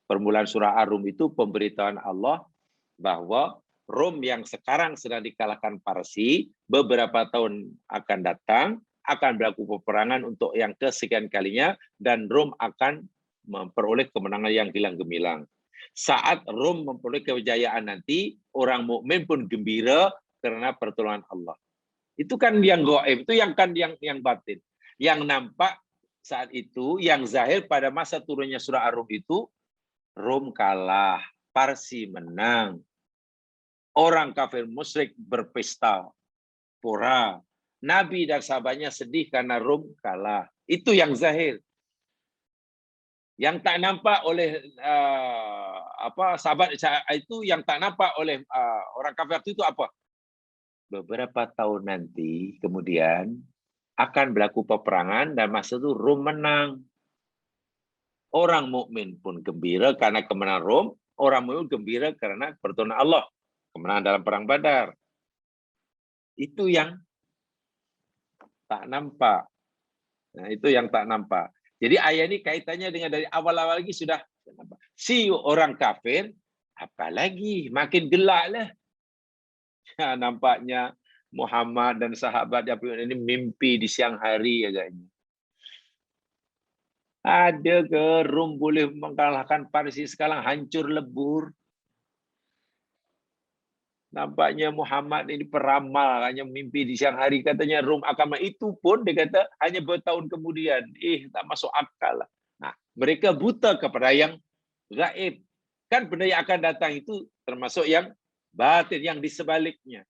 [SPEAKER 1] Permulaan surah Ar-Rum itu pemberitahuan Allah bahwa Rom yang sekarang sedang dikalahkan Parsi, beberapa tahun akan datang, akan berlaku peperangan untuk yang kesekian kalinya, dan Rom akan memperoleh kemenangan yang hilang gemilang. Saat Rom memperoleh kejayaan nanti, orang mukmin pun gembira karena pertolongan Allah. Itu kan yang gaib, itu yang batin. Yang nampak saat itu, yang zahir pada masa turunnya surah Ar-Rum itu, Rom kalah, Parsi menang. Orang kafir musyrik berpesta pora. Nabi dan sahabatnya sedih karena Rom kalah. Itu yang zahir. Yang tak nampak oleh sahabat itu, yang tak nampak oleh orang kafir itu apa? Beberapa tahun nanti kemudian akan berlaku peperangan dan masa itu Rom menang. Orang mukmin pun gembira karena kemenangan Rom, orang mukmin gembira karena pertolongan Allah. Kemenangan dalam perang Badar. Itu yang tak nampak. Nah, itu yang tak nampak. Jadi ayat ini kaitannya dengan dari awal-awal lagi sudah nampak. Si orang kafir, apalagi makin gelak lah. Ya, nampaknya Muhammad dan sahabat ini mimpi di siang hari agaknya. Ada ke Rom boleh mengalahkan Parsi, sekarang hancur lebur. Nampaknya Muhammad ini peramal, hanya mimpi di siang hari katanya Rom akan, itu pun dia kata hanya bertahun kemudian. Tak masuk akal lah. Nah, mereka buta kepada yang gaib. Kan benda yang akan datang itu termasuk yang batin, yang di sebaliknya.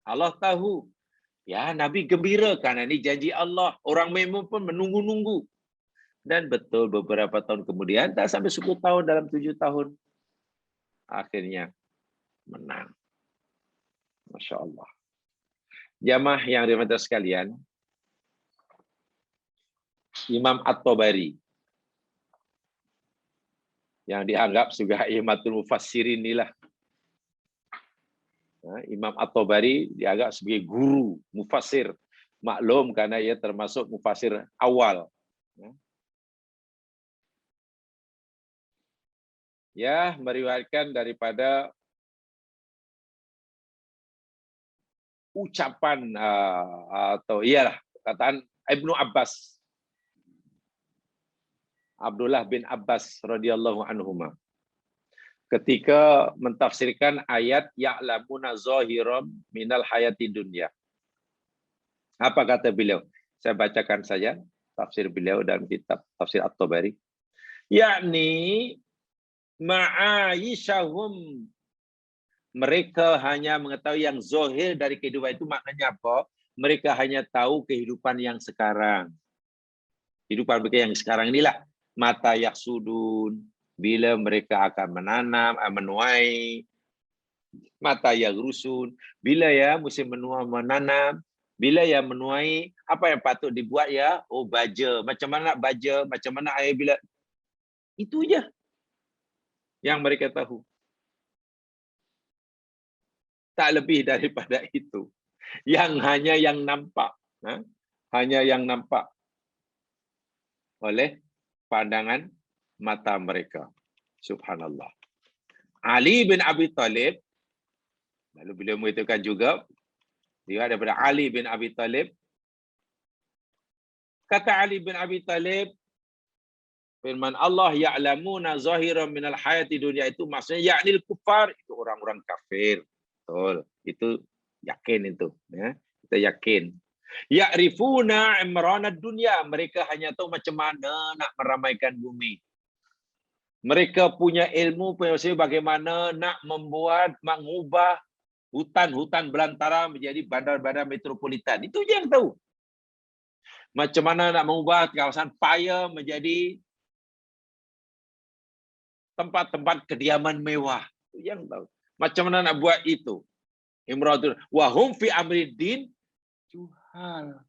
[SPEAKER 1] Allah tahu. Ya, Nabi gembira karena ini janji Allah. Orang mukmin pun menunggu-nunggu. Dan betul beberapa tahun kemudian, tak sampai 10 tahun, dalam 7 tahun. Akhirnya menang. Masya Allah. Jamaah yang dirahmati sekalian, Imam At-Tabari yang dianggap juga Imamatul Mufassirin inilah. Imam At-Tabari dianggap sebagai guru mufassir. Maklum karena ia termasuk mufassir awal. Ya, meriwayatkan daripada ucapan atau iyalah kataan Ibnu Abbas, Abdullah bin Abbas radhiyallahu anhuma, ketika mentafsirkan ayat ya'lamuna zahiran minal hayati dunya. Apa kata beliau? Saya bacakan saja tafsir beliau dalam kitab Tafsir At-Tabari. Yakni ma'ayishahum, mereka hanya mengetahui yang zahir dari kehidupan itu. Maknanya apa? Mereka hanya tahu kehidupan yang sekarang. Kehidupan mereka yang sekarang inilah. Mata yaksudun, bila mereka akan menanam, menuai. Mata yaghrusun, bila ya musim menuai menanam. Bila ya menuai, apa yang patut dibuat ya? Oh, baja. Macam mana nak baja, macam mana air bila. Itu je yang mereka tahu. Tak lebih daripada itu. Yang hanya yang nampak. Hanya yang nampak oleh pandangan mata mereka. Subhanallah. Ali bin Abi Talib, lalu beliau mengatakan juga, dia daripada Ali bin Abi Talib, kata Ali bin Abi Talib, firman Allah, ya'lamuna zahiran minal hayati dunia, itu maksudnya yaknil kufar, itu orang-orang kafir. Betul, itu yakin itu. Ya. Kita yakin. Ya'rifuna imranad dunia, mereka hanya tahu macam mana nak meramaikan bumi. Mereka punya ilmu, punya bagaimana nak membuat, mengubah hutan-hutan belantara menjadi bandar-bandar metropolitan. Itu je yang tahu. Macam mana nak mengubah kawasan paya menjadi tempat-tempat kediaman mewah. Itu yang tahu. Macam mana nak buat itu. Imratul wa hum fi amriddin juhal.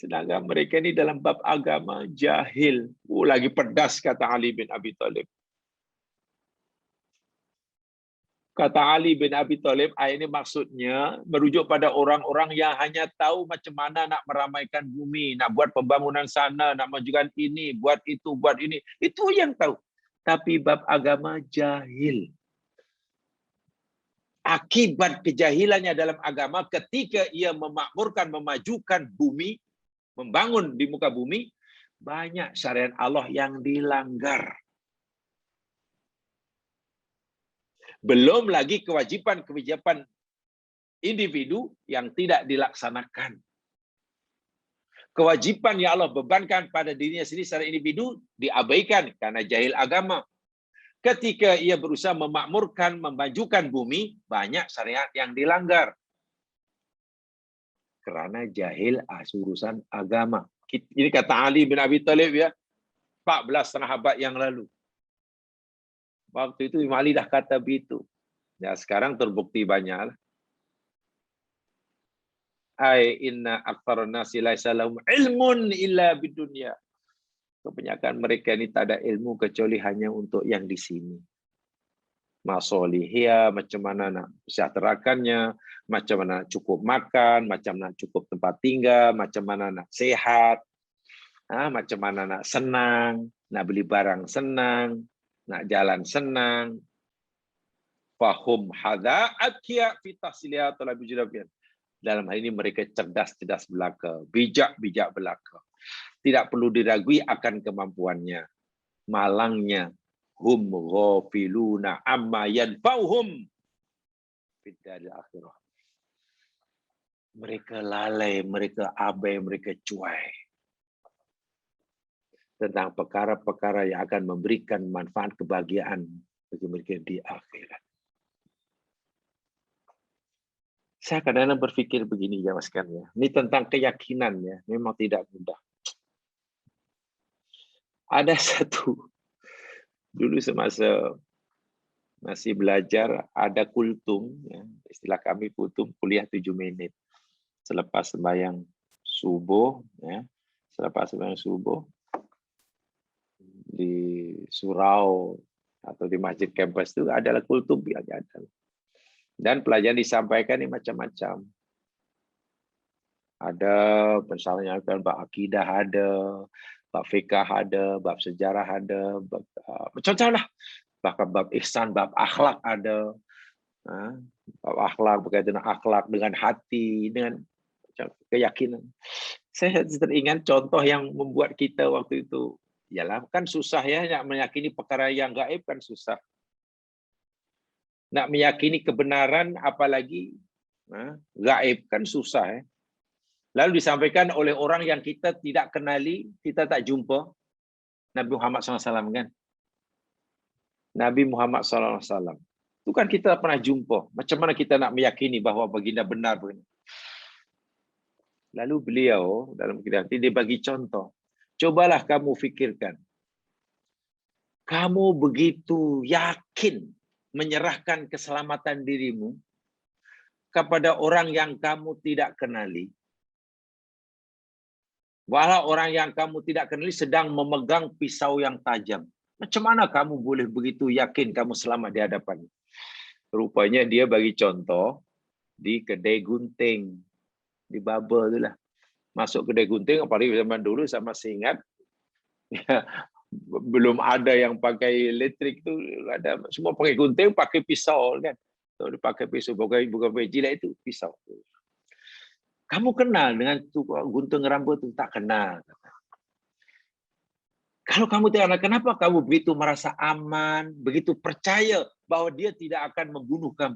[SPEAKER 1] Sedangkan mereka ini dalam bab agama jahil. Lagi pedas kata Ali bin Abi Thalib. Kata Ali bin Abi Thalib, ayat ini maksudnya merujuk pada orang-orang yang hanya tahu macam mana nak meramaikan bumi, nak buat pembangunan sana, nak majukan ini, buat itu, buat ini. Itu yang tahu. Tapi bab agama jahil. Akibat kejahilannya dalam agama ketika ia memakmurkan, memajukan bumi, membangun di muka bumi, banyak syariat Allah yang dilanggar. Belum lagi kewajiban-kewajiban individu yang tidak dilaksanakan. Kewajiban yang Allah bebankan pada dirinya sendiri secara individu diabaikan karena jahil agama. Ketika ia berusaha memakmurkan, memajukan bumi, banyak syariat yang dilanggar. Karena jahil urusan agama. Ini kata Ali bin Abi Thalib ya, 14 sahabat yang lalu. Waktu itu Imam Ali dah kata begitu. Ya, sekarang terbukti banyak. Ai inna aktsarun nasi laisa lahum ilmun illa bidunya. Kebanyakan mereka ini tak ada ilmu kecuali hanya untuk yang di sini. Masolihia, macam mana nak sejahterakannya, macam mana nak cukup makan, macam mana nak cukup tempat tinggal, macam mana nak sehat, macam mana nak senang, nak beli barang senang, nak jalan senang. Fahum hadza atqiya fi tahsiliha talabi jurabian. Dalam hal ini mereka cerdas-cerdas belaka, bijak-bijak belaka. Tidak perlu diragui akan kemampuannya. Malangnya hum ghafiluna amma yanfa'uhum fid daril akhirah. Mereka lalai, mereka abai, mereka cuai tentang perkara-perkara yang akan memberikan manfaat kebahagiaan bagi mereka di akhirat. Saya kadang-kadang berpikir begini ya Mas Kan ya. Ini tentang keyakinan ya, memang tidak mudah. Ada satu dulu semasa masih belajar ada kultum ya, istilah kami kultum kuliah 7 menit. Selepas sembahyang subuh ya, di surau atau di masjid kampus itu adalah kultum yang ada. Dan pelajaran disampaikan ini macam-macam. Ada misalnya kan bab akidah ada, bab fikah ada, bab sejarah ada, macam-macam lah. Bahkan bab ihsan, bab akhlak ada. Bab akhlak berkaitan dengan akhlak, dengan hati, dengan keyakinan. Saya teringat contoh yang membuat kita waktu itu, yalah kan susah ya nak meyakini perkara yang gaib kan susah. Nak meyakini kebenaran apalagi gaib kan susah ya. Lalu disampaikan oleh orang yang kita tidak kenali, kita tak jumpa, Nabi Muhammad SAW kan. Nabi Muhammad SAW. Itu kan kita pernah jumpa. Macam mana kita nak meyakini bahawa baginda benar begini. Lalu beliau dalam kisah ini dia bagi contoh. Cobalah kamu fikirkan. Kamu begitu yakin menyerahkan keselamatan dirimu kepada orang yang kamu tidak kenali. Walau orang yang kamu tidak kenali sedang memegang pisau yang tajam. Macam mana kamu boleh begitu yakin kamu selamat di hadapannya? Rupanya dia bagi contoh di kedai gunting. Di Baba itulah. Masuk kedai gunting, apalagi zaman dulu saya masih ingat. Belum ada yang pakai elektrik tu, ada semua pakai gunting, pakai pisau kan. So, dia pakai pisau, bukan jilat itu, pisau. Kamu kenal dengan gunting rambut tu? Tak kenal. Kalau kamu tidak kenal, kenapa kamu begitu merasa aman, begitu percaya bahwa dia tidak akan membunuh kamu?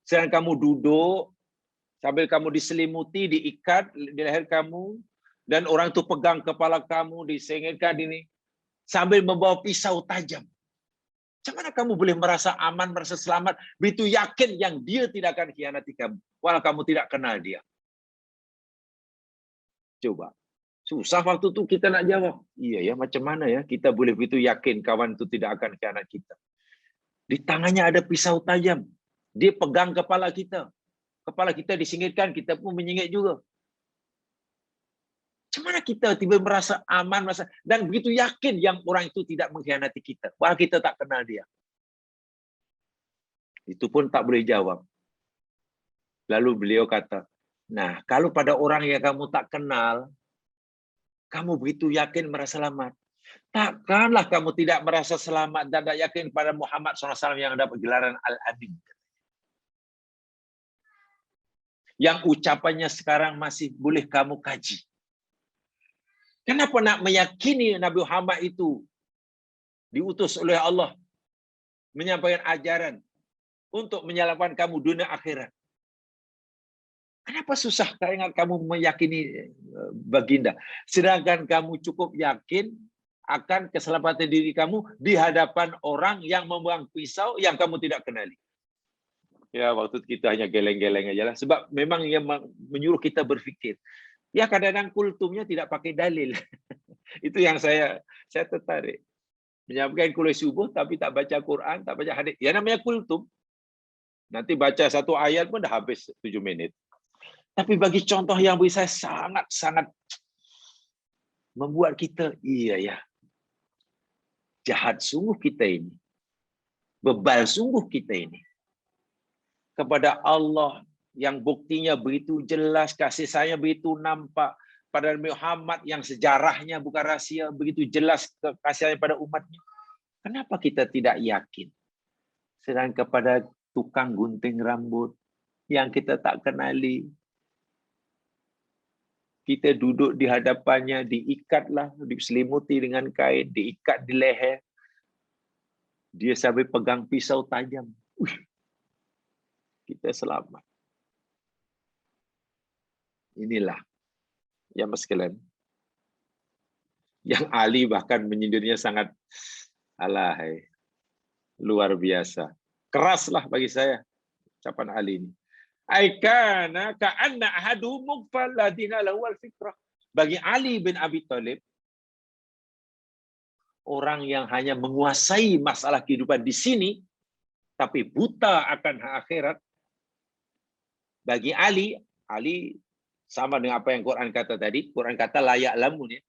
[SPEAKER 1] Sedangkan kamu duduk, sambil kamu diselimuti, diikat di leher kamu, dan orang itu pegang kepala kamu, disengitkan ini, sambil membawa pisau tajam. Macam mana kamu boleh merasa aman, merasa selamat, begitu yakin yang dia tidak akan khianati kamu, walau kamu tidak kenal dia? Coba. Susah waktu itu kita nak jawab. Iya ya, macam mana ya kita boleh begitu yakin kawan itu tidak akan khianat kita? Di tangannya ada pisau tajam. Dia pegang kepala kita. Kepala kita disingitkan, kita pun menyingit juga. Macam mana kita tiba merasa aman, dan begitu yakin yang orang itu tidak mengkhianati kita, bahwa kita tak kenal dia. Itu pun tak boleh jawab. Lalu beliau kata, nah kalau pada orang yang kamu tak kenal, kamu begitu yakin merasa selamat, takkanlah kamu tidak merasa selamat dan tak yakin pada Muhammad SAW yang dapat gelaran Al-Amin. Yang ucapannya sekarang masih boleh kamu kaji. Kenapa nak meyakini Nabi Muhammad itu diutus oleh Allah menyampaikan ajaran untuk menyelamatkan kamu dunia akhirat? Kenapa susah kamu meyakini baginda? Sedangkan kamu cukup yakin akan keselamatan diri kamu di hadapan orang yang membuang pisau yang kamu tidak kenali. Ya, waktu kita hanya geleng-geleng aja lah. Sebab memang yang menyuruh kita berfikir. Ya, kadang-kadang kultumnya tidak pakai dalil. Itu yang saya tertarik. Menyampaikan kuliah subuh tapi tak baca Quran, tak baca hadis. Ya namanya kultum. Nanti baca satu ayat pun dah habis 7 menit. Tapi bagi contoh yang bagi saya sangat-sangat membuat kita, iya ya, jahat sungguh kita ini. Bebal sungguh kita ini. Kepada Allah yang buktinya begitu jelas, kasih sayang begitu nampak, pada Muhammad yang sejarahnya bukan rahsia, begitu jelas kasih sayang pada umatnya. Kenapa kita tidak yakin? Sedang kepada tukang gunting rambut yang kita tak kenali, kita duduk di hadapannya, diikatlah, diselimuti dengan kain, diikat di leher. Dia sampai pegang pisau tajam. Kita selamat. Inilah ya Mas sekalian. Yang Ali bahkan menyindirnya sangat alahai. Luar biasa. Keraslah bagi saya ucapan Ali ini. Aikana ka'anna ahadu mughfal ladina lahu al-fitrah. Bagi Ali bin Abi Thalib, orang yang hanya menguasai masalah kehidupan di sini tapi buta akan hak akhirat. Bagi Ali sama dengan apa yang Quran kata tadi. Quran kata layak lamun ya.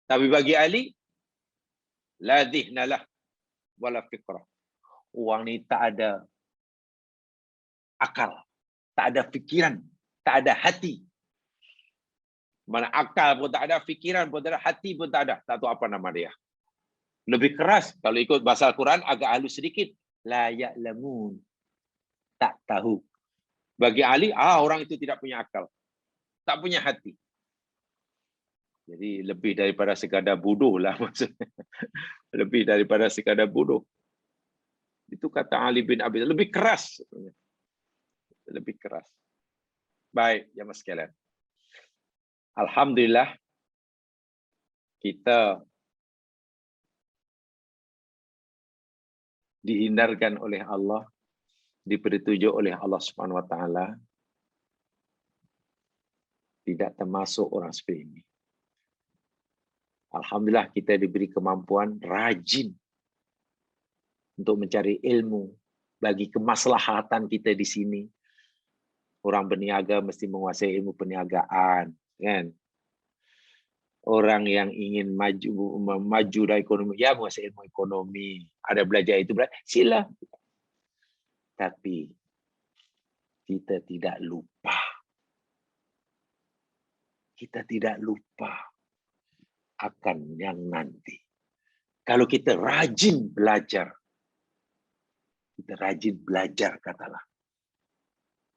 [SPEAKER 1] Tapi bagi Ali, la dhihnalah wala fikrah. Orang ni tak ada akal, tak ada fikiran, tak ada hati. Mana akal pun tak ada, fikiran pun tak ada, hati pun tak ada. Tak tahu apa nama dia. Lebih keras, kalau ikut bahasa Quran agak halus sedikit. La ya'lamun. Tak tahu. Bagi Ali, orang itu tidak punya akal. Tak punya hati. Jadi lebih daripada sekadar bodoh lah maksudnya. Lebih daripada sekadar bodoh. Itu kata Ali bin Abi Thalib. Lebih keras. Lebih keras. Baik, ya mas sekalian. Alhamdulillah kita dihindarkan oleh Allah, diberi petunjuk oleh Allah Subhanahu wa taala, tidak termasuk orang seperti ini. Alhamdulillah kita diberi kemampuan rajin untuk mencari ilmu bagi kemaslahatan kita di sini. Orang berniaga mesti menguasai ilmu perniagaan, kan? Orang yang ingin maju dari ekonomi, ya menguasai ilmu ekonomi. Ada belajar itu, sila. Tapi kita tidak lupa. Kita tidak lupa akan yang nanti. Kalau kita rajin belajar, katalah.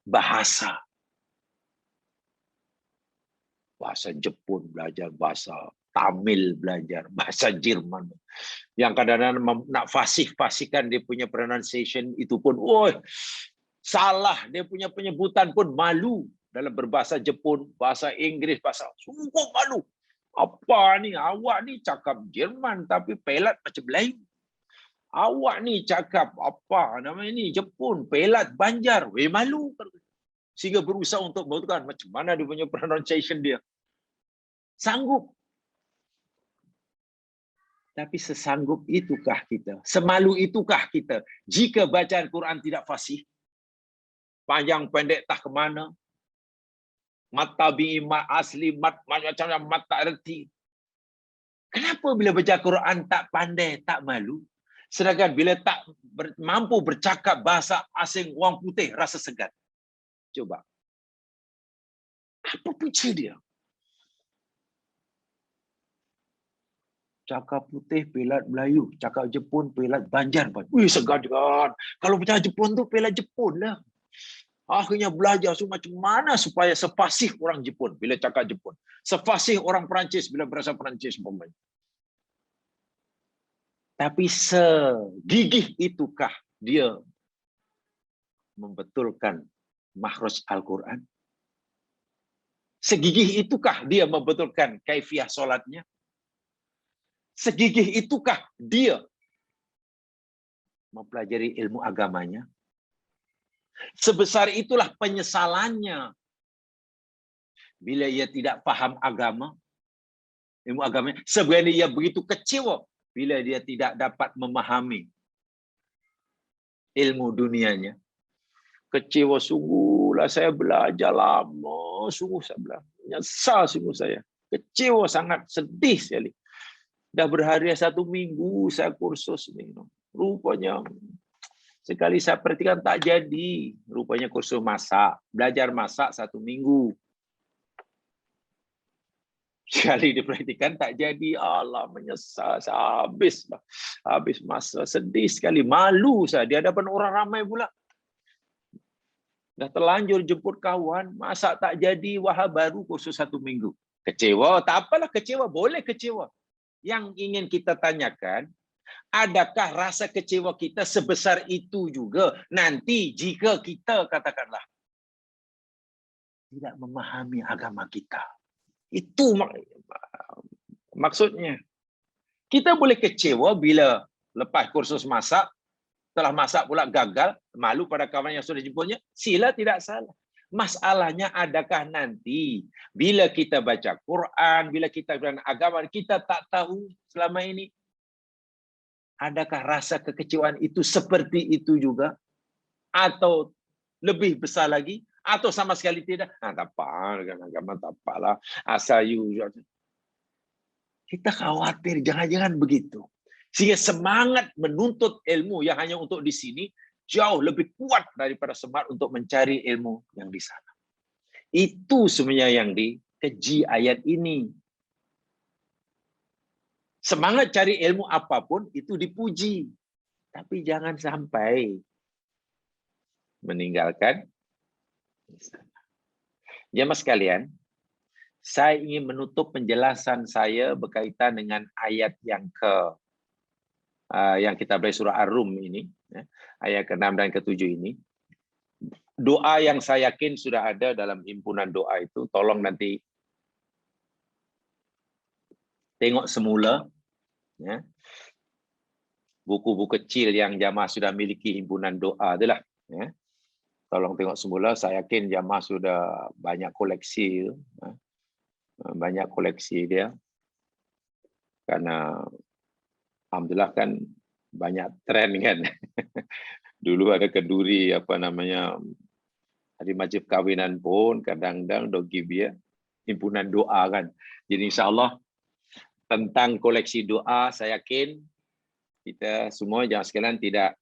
[SPEAKER 1] Bahasa Jepun belajar, bahasa Tamil belajar, bahasa Jerman. Yang kadang-kadang nak fasih-fasihkan dia punya pronunciation itu pun, salah. Dia punya penyebutan pun malu dalam berbahasa Jepun, bahasa Inggris, sungguh malu. Apa ni? Awak ni cakap Jerman tapi pelat macam Melayu. Awak ni cakap apa namanya ni Jepun, pelat Banjar. Malu. Sehingga berusaha untuk membuktikan macam mana dia punya pronunciation dia. Sanggup. Tapi sesanggup itukah kita? Semalu itukah kita? Jika bacaan Quran tidak fasih, panjang pendek tak ke mana, mat tabi'i, mat asli, mat macam-macam, mat tak erti. Kenapa bila baca Quran tak pandai, tak malu? Sedangkan bila tak mampu bercakap bahasa asing orang putih, rasa segan. Coba. Apa punca dia? Cakap putih, pelat Melayu. Cakap Jepun, pelat Banjar. Wih, segan-segan. Kalau baca Jepun tu, pelat Jepun lah. Akhirnya belajar macam mana supaya sefasih orang Jepun bila cakap Jepun. Sefasih orang Perancis bila berasa Perancis. Tapi segigih itukah dia membetulkan makhraj Al-Quran? Segigih itukah dia membetulkan kaifiah solatnya? Segigih itukah dia mempelajari ilmu agamanya? Sebesar itulah penyesalannya bila ia tidak faham agama, ilmu agamanya. Sebenarnya ia begitu kecewa bila dia tidak dapat memahami ilmu dunianya. Kecewa sungguhlah, saya belajar lama, sungguh saya belajar. Menyesal sungguh saya. Kecewa sangat, sedih sekali. Dah berhari 1 minggu saya kursus ini. Rupanya sekali saya perhatikan tak jadi. Rupanya kursus masak. Belajar masak 1 minggu. Sekali diperhatikan tak jadi. Allah, menyesal. Saya habis masa. Sedih sekali. Malu saya di hadapan orang ramai pula. Dah terlanjur jemput kawan. Masak tak jadi. Wahab baru kursus 1 minggu. Kecewa. Tak apalah kecewa. Boleh kecewa. Yang ingin kita tanyakan, adakah rasa kecewa kita sebesar itu juga nanti jika kita katakanlah tidak memahami agama kita? Itu maksudnya. Kita boleh kecewa bila lepas kursus masak, setelah masak pula gagal, malu pada kawan yang sudah jemputnya, sila tidak salah. Masalahnya adakah nanti bila kita baca Quran, bila kita belajar agama, kita tak tahu selama ini, adakah rasa kekecewaan itu seperti itu juga? Atau lebih besar lagi? Atau sama sekali tidak? Tak apa, agama tak apalah. Asal you. Kita khawatir, jangan-jangan begitu. Sehingga semangat menuntut ilmu yang hanya untuk di sini, jauh lebih kuat daripada semangat untuk mencari ilmu yang di sana. Itu sebenarnya yang dikeji ayat ini. Semangat cari ilmu apapun itu dipuji. Tapi jangan sampai meninggalkan. Jemaah sekalian, saya ingin menutup penjelasan saya berkaitan dengan ayat yang kita belajar surah Ar-Rum ini, ayat ke-6 dan ke-7 ini. Doa yang saya yakin sudah ada dalam himpunan doa itu, tolong nanti tengok semula, ya, buku-buku kecil yang jamaah sudah miliki himpunan doa itulah, ya. Tolong tengok semula, saya yakin jamaah sudah banyak koleksi, banyak koleksi dia, karena alhamdulillah kan banyak tren kan. Dulu ada kenduri hari majlis kawinan pun kadang-kadang dogi dia himpunan doa kan. Jadi insya-Allah tentang koleksi doa saya yakin kita semua jangan sekalian tidak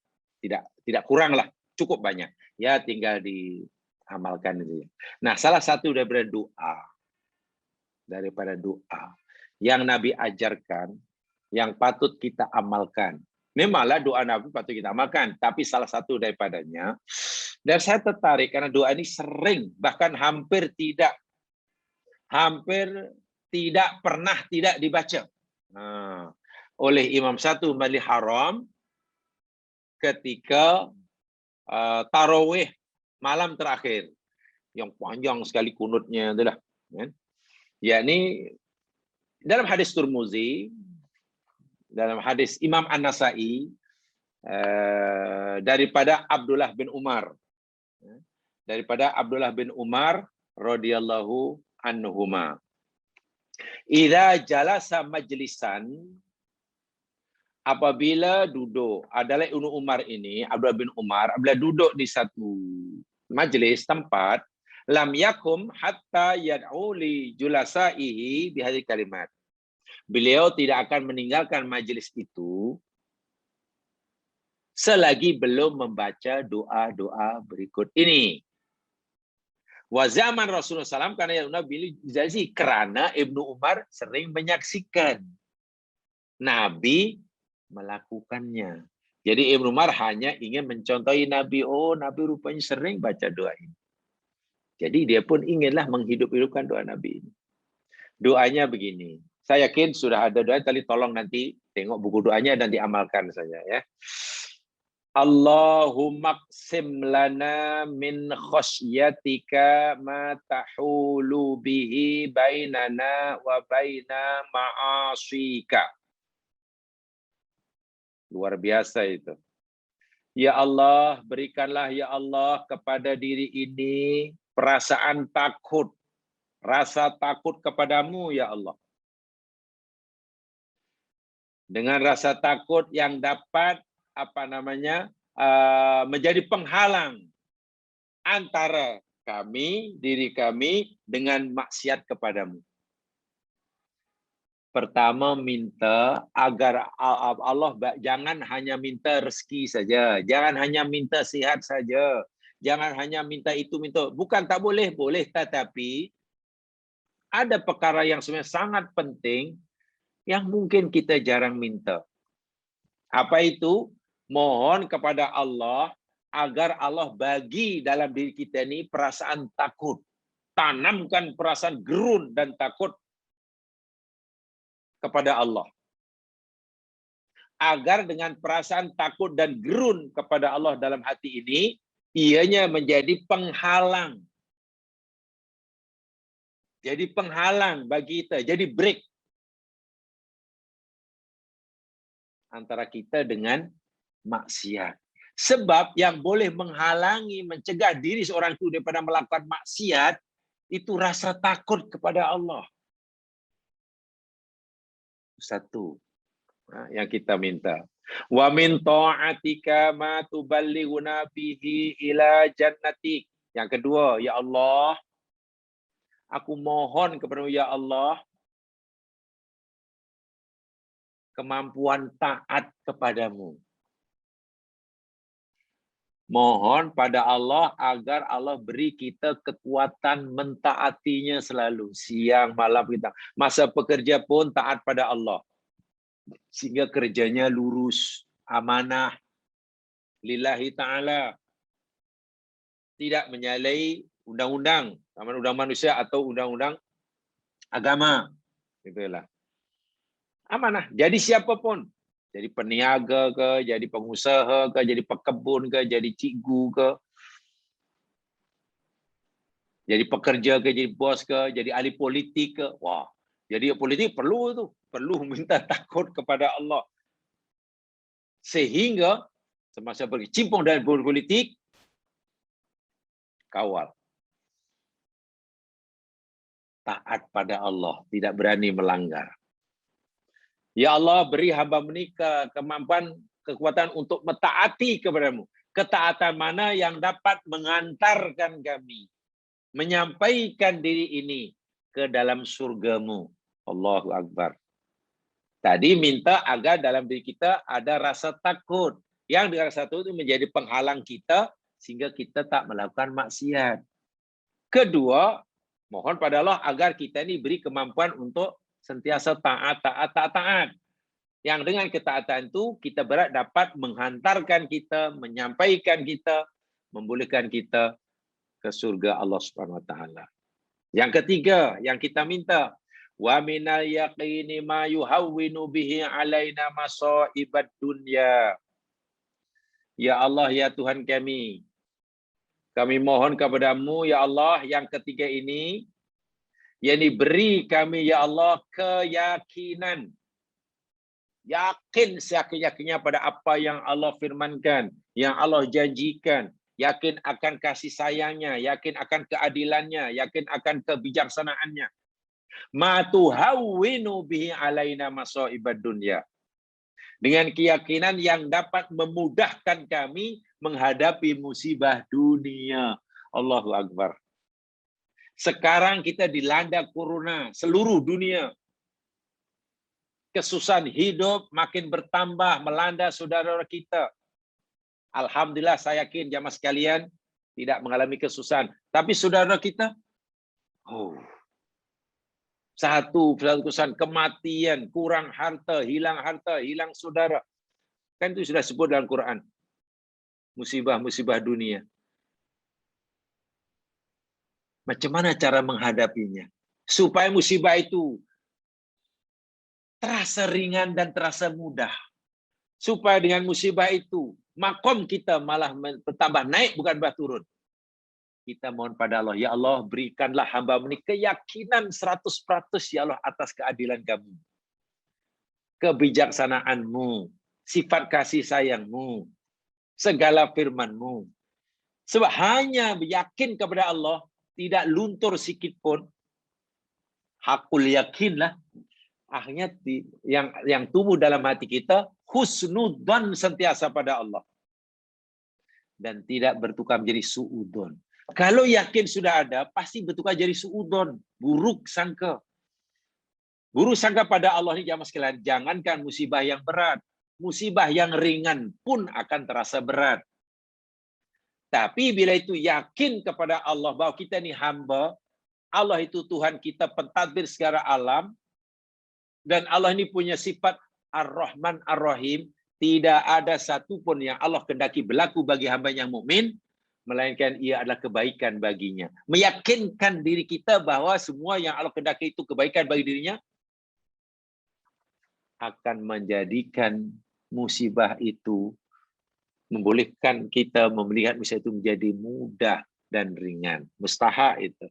[SPEAKER 1] kurang lah, cukup banyak. Ya tinggal diamalkan itu. Nah, salah satu daripada doa yang Nabi ajarkan yang patut kita amalkan. Memanglah doa Nabi patut kita amalkan, tapi salah satu daripadanya, dan saya tertarik karena doa ini sering, bahkan hampir tidak pernah tidak dibaca oleh Imam Satu Majlis Haram ketika tarawih malam terakhir yang panjang sekali kunutnya itulah, kan? Yakni dalam hadis Tirmizi, dalam hadis Imam An-Nasai, daripada Abdullah bin Umar, radhiyallahu anhuma, idza jalasa majlisan, apabila duduk, adalah Ibnu Umar ini, Abdullah bin Umar, apabila duduk di satu majlis tempat, lam yakum hatta yad'u li julasaihi bihadhihi kalimat. Beliau tidak akan meninggalkan majelis itu selagi belum membaca doa-doa berikut ini. Wa zaman Rasulullah SAW karena Nabi Zazi kerana Ibnu Umar sering menyaksikan Nabi melakukannya. Jadi Ibnu Umar hanya ingin mencontohi Nabi. Oh, Nabi rupanya sering baca doa ini. Jadi dia pun inginlah menghidup-hidupkan doa Nabi ini. Doanya begini. Saya yakin sudah ada doa, tadi tolong nanti tengok buku doanya dan diamalkan saja ya. Allahumma qsim lana min khasyatika ma tahulu bihi bainana wa baina ma'asika. Luar biasa itu. Ya Allah, berikanlah ya Allah kepada diri ini perasaan takut. Rasa takut kepadamu ya Allah. Dengan rasa takut yang dapat menjadi penghalang antara kami, diri kami dengan maksiat kepadamu. Pertama, minta agar Allah jangan hanya minta rezeki saja, jangan hanya minta sihat saja, jangan hanya minta itu minta. Bukan tak boleh, boleh, tetapi ada perkara yang sebenarnya sangat penting yang mungkin kita jarang minta. Apa itu? Mohon kepada Allah agar Allah bagi dalam diri kita ini perasaan takut. Tanamkan perasaan gerun dan takut kepada Allah. Agar dengan perasaan takut dan gerun kepada Allah dalam hati ini, ianya menjadi penghalang. Jadi penghalang bagi kita, jadi break antara kita dengan maksiat. Sebab yang boleh menghalangi, mencegah diri seorang itu daripada melakukan maksiat, itu rasa takut kepada Allah. Satu yang kita minta. Wa min ta'atika ma tuballighuna bihi ila jannatik. Yang kedua, ya Allah, aku mohon kepada ya Allah kemampuan taat kepadamu. Mohon pada Allah agar Allah beri kita kekuatan mentaatinya selalu. Siang, malam kita. Masa pekerja pun taat pada Allah. Sehingga kerjanya lurus, amanah, lillahi ta'ala. Tidak menyalahi undang-undang, undang manusia atau undang-undang agama. Itulah. Amanah. Jadi siapapun. Jadi peniaga ke, jadi pengusaha ke, jadi pekebun ke, jadi cikgu ke, jadi pekerja ke, jadi bos ke, jadi ahli politik ke. Wah, jadi politik perlu minta takut kepada Allah. Sehingga semasa berkecimpung dalam politik, kawal. Taat pada Allah, tidak berani melanggar. Ya Allah, beri hamba menikah kemampuan, kekuatan untuk mentaati kepadamu. Ketaatan mana yang dapat mengantarkan kami, menyampaikan diri ini ke dalam surgamu. Allahu Akbar. Tadi minta agar dalam diri kita ada rasa takut. Yang dengan satu itu menjadi penghalang kita, sehingga kita tak melakukan maksiat. Kedua, mohon pada Allah agar kita ini beri kemampuan untuk sentiasa taat. Yang dengan ketaatan itu kita dapat menghantarkan kita, menyampaikan kita, membolehkan kita ke surga Allah Subhanahu wa taala. Yang ketiga yang kita minta, wa minal yaqini ma yuhawwinu bihi alaina masaibad dunya. Ya Allah, ya Tuhan kami mohon kepadamu ya Allah yang ketiga ini, yakni beri kami ya Allah keyakinan. Yakin seyakin-yakinnya pada apa yang Allah firmankan, yang Allah janjikan. Yakin akan kasih sayangnya, yakin akan keadilannya, yakin akan kebijaksanaannya. Ma tuhawwinu bihi alaina masaibad dunya. Dengan keyakinan yang dapat memudahkan kami menghadapi musibah dunia. Allahu Akbar. Sekarang kita dilanda corona, seluruh dunia. Kesusahan hidup makin bertambah melanda saudara kita. Alhamdulillah saya yakin jamaah sekalian tidak mengalami kesusahan. Tapi saudara kita, satu kesusahan, kematian, kurang harta, hilang saudara. Kan itu sudah sebut dalam Quran. Musibah-musibah dunia. Macam mana cara menghadapinya? Supaya musibah itu terasa ringan dan terasa mudah. Supaya dengan musibah itu, makom kita malah bertambah naik, bukan berturun. Kita mohon pada Allah, ya Allah berikanlah hamba ini keyakinan 100% ya Allah atas keadilan kamu. Kebijaksanaanmu, sifat kasih sayangmu, segala firmanmu. Sebab hanya yakin kepada Allah, tidak luntur sikit pun, hakul yakinlah, akhirnya yang tumbuh dalam hati kita, husnudzon sentiasa pada Allah. Dan tidak bertukar menjadi suudon. Kalau yakin sudah ada, pasti bertukar jadi suudon, buruk sangka. Buruk sangka pada Allah ini jamaah sekalian, jangankan musibah yang berat, musibah yang ringan pun akan terasa berat. Tapi bila itu yakin kepada Allah bahwa kita ini hamba, Allah itu Tuhan kita, pentadbir segala alam, dan Allah ini punya sifat Ar-Rahman Ar-Rahim, tidak ada satupun yang Allah kehendaki berlaku bagi hamba yang mukmin, melainkan ia adalah kebaikan baginya. Meyakinkan diri kita bahwa semua yang Allah kehendaki itu kebaikan bagi dirinya, akan menjadikan musibah itu, membolehkan kita melihat musibah itu menjadi mudah dan ringan. Mustahak itu.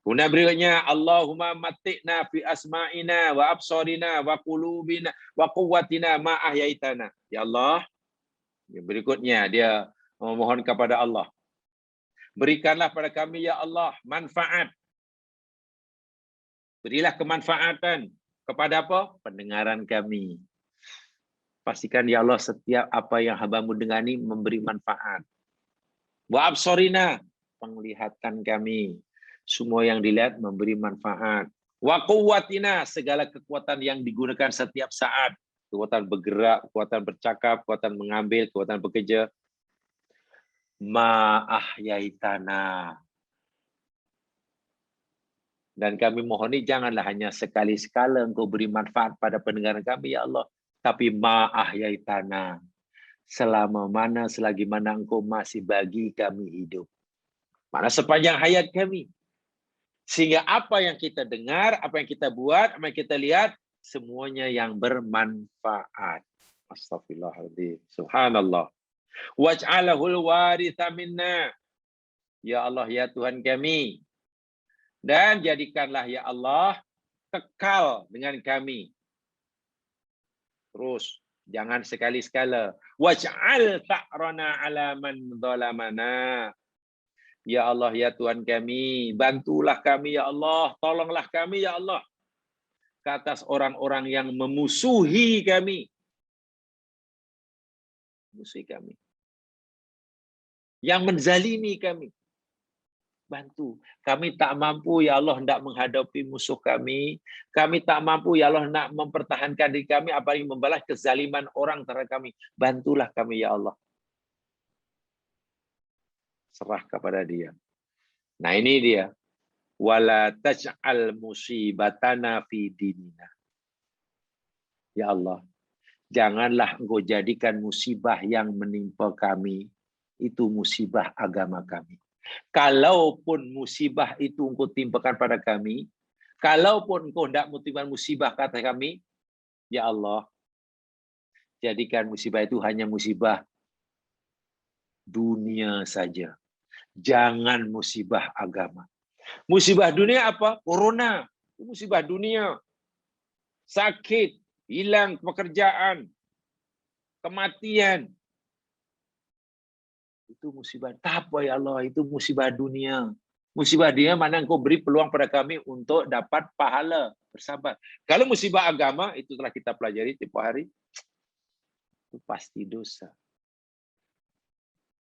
[SPEAKER 1] Kemudian berikutnya, Allahumma mati'na fi asma'ina wa absarina wa qulubina wa quwwatina ma ahyaitana. Ya Allah, yang berikutnya dia memohon kepada Allah. Berikanlah pada kami ya Allah manfaat. Berilah kemanfaatan kepada apa? Pendengaran kami. Pastikan ya Allah setiap apa yang hamba-Mu dengani memberi manfaat. Wa absarina, penglihatan kami. Semua yang dilihat memberi manfaat. Wa quwwatina, segala kekuatan yang digunakan setiap saat. Kekuatan bergerak, kekuatan bercakap, kekuatan mengambil, kekuatan bekerja. Ma ahyaitana. Dan kami mohon janganlah hanya sekali-sekala Engkau beri manfaat pada pendengaran kami, ya Allah. Tapi ma ahyaitana. Selama mana, selagi mana Engkau masih bagi kami hidup. Mana sepanjang hayat kami. Sehingga apa yang kita dengar, apa yang kita buat, apa yang kita lihat, semuanya yang bermanfaat. Astaghfirullahaladzim. Subhanallah. Waj'alahul waritha minna. Ya Allah, ya Tuhan kami. Dan jadikanlah ya Allah kekal dengan kami. Terus, jangan sekali-sekala. Waj'al ta'rana ala man dhalamana. Ya Allah, ya Tuhan kami, bantulah kami ya Allah, tolonglah kami ya Allah ke atas orang-orang yang memusuhi kami. Musuhi kami. Yang menzalimi kami. Bantu. Kami tak mampu ya Allah hendak menghadapi musuh kami. Kami tak mampu ya Allah hendak mempertahankan diri kami, apalagi membalas kezaliman orang terhadap kami. Bantulah kami ya Allah. Serah kepada dia. Nah ini dia. Wala taj'al musibatana fi dinina. Ya Allah, janganlah Engkau jadikan musibah yang menimpa kami itu musibah agama kami. Kalaupun musibah itu Engkau timpakan pada kami, kalaupun Engkau hendak menimpakan musibah kata kami, ya Allah, jadikan musibah itu hanya musibah dunia saja. Jangan musibah agama. Musibah dunia apa? Corona. Musibah dunia. Sakit, hilang pekerjaan, kematian. Itu musibah. Tak apa ya Allah, itu musibah dunia. Musibah dunia mana Engkau beri peluang pada kami untuk dapat pahala, bersabar. Kalau musibah agama, itu telah kita pelajari tempoh hari, itu pasti dosa.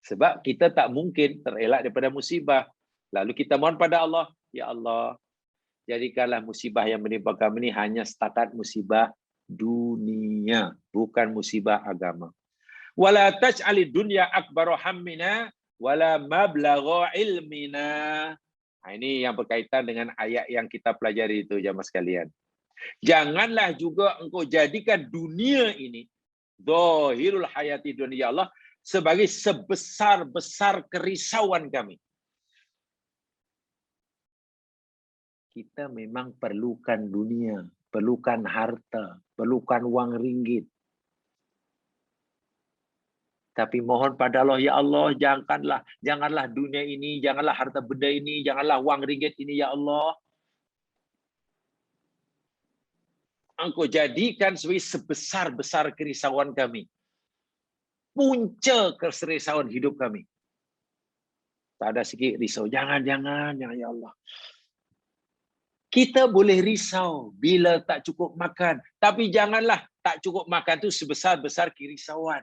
[SPEAKER 1] Sebab kita tak mungkin terelak daripada musibah. Lalu kita mohon pada Allah, ya Allah, jadikanlah musibah yang menimpa kami ini hanya setakat musibah dunia, bukan musibah agama. Wala taj'alid dunya akbaru hammina wala mablagha ilmina. Nah, ini yang berkaitan dengan ayat yang kita pelajari itu, jamaah sekalian. Janganlah juga engkau jadikan dunia ini, zahirul hayati dunia Allah, sebagai sebesar-besar kerisauan kami. Kita memang perlukan dunia, perlukan harta, perlukan uang ringgit. Tapi mohon pada Allah, ya Allah, janganlah dunia ini, janganlah harta benda ini, janganlah uang ringgit ini, ya Allah. Engkau jadikan sebagai sebesar-besar kerisauan kami. Punca kerisauan hidup kami. Tak ada sikit risau. Jangan, ya Allah. Kita boleh risau bila tak cukup makan. Tapi janganlah tak cukup makan itu sebesar-besar kerisauan.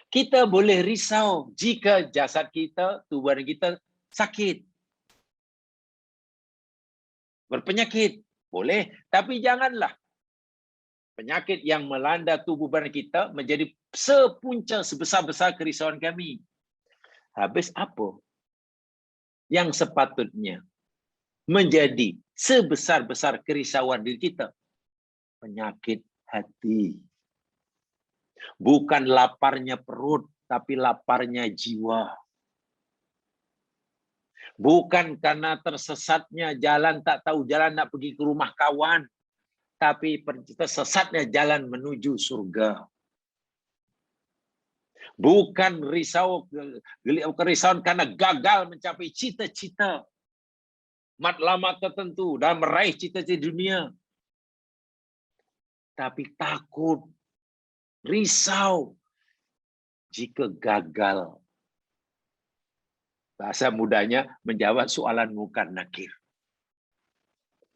[SPEAKER 1] Kita boleh risau jika jasad kita, tubuh kita sakit. Berpenyakit. Boleh. Tapi janganlah penyakit yang melanda tubuh badan kita menjadi sepunca sebesar-besar kerisauan kami. Habis apa yang sepatutnya menjadi sebesar-besar kerisauan diri kita? Penyakit hati. Bukan laparnya perut, tapi laparnya jiwa. Bukan karena tersesatnya jalan, tak tahu jalan nak pergi ke rumah kawan, tapi tersesatnya jalan menuju surga. Bukan kerisauan karena gagal mencapai cita-cita matlamat tertentu dan meraih cita-cita dunia. Tapi takut, risau jika gagal. Bahasa mudahnya menjawab soalan munkar nakir.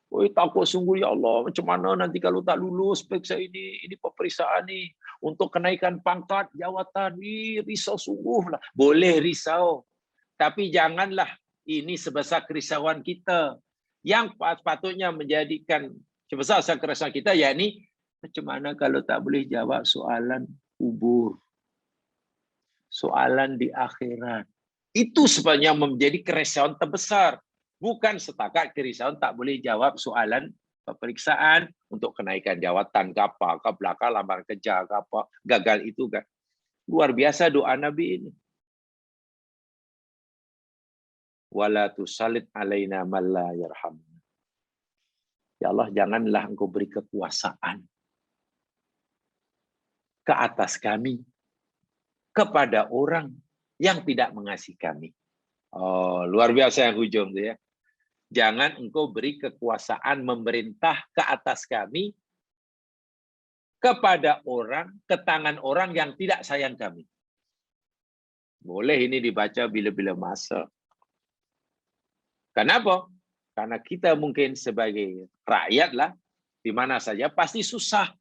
[SPEAKER 1] Oi, takut sungguh ya Allah, macam mana nanti kalau tak lulus periksa ini peperiksaan ni untuk kenaikan pangkat jawatan. Risau sungguh lah. Boleh risau. Tapi janganlah ini sebesar kerisauan kita. Yang patutnya menjadikan sebesar kerisauan kita, yakni macam mana kalau tak boleh jawab soalan kubur. Soalan di akhirat. Itu sebenarnya menjadi kerisauan terbesar. Bukan setakat kerisauan tak boleh jawab soalan peperiksaan untuk kenaikan jawatan ke apa, ke belakang lamaran kerja ke apa, gagal itu kan. Luar biasa doa Nabi ini. Wala tusallit alaina man la yarhamna. Ya Allah, janganlah engkau beri kekuasaan ke atas kami kepada orang yang tidak mengasihi kami. Oh, luar biasa yang hujung tu ya. Jangan engkau beri kekuasaan memerintah ke atas kami kepada orang, ke tangan orang yang tidak sayang kami. Boleh ini dibaca bila-bila masa. Kenapa? Karena kita mungkin sebagai rakyat lah, di mana saja pasti susah.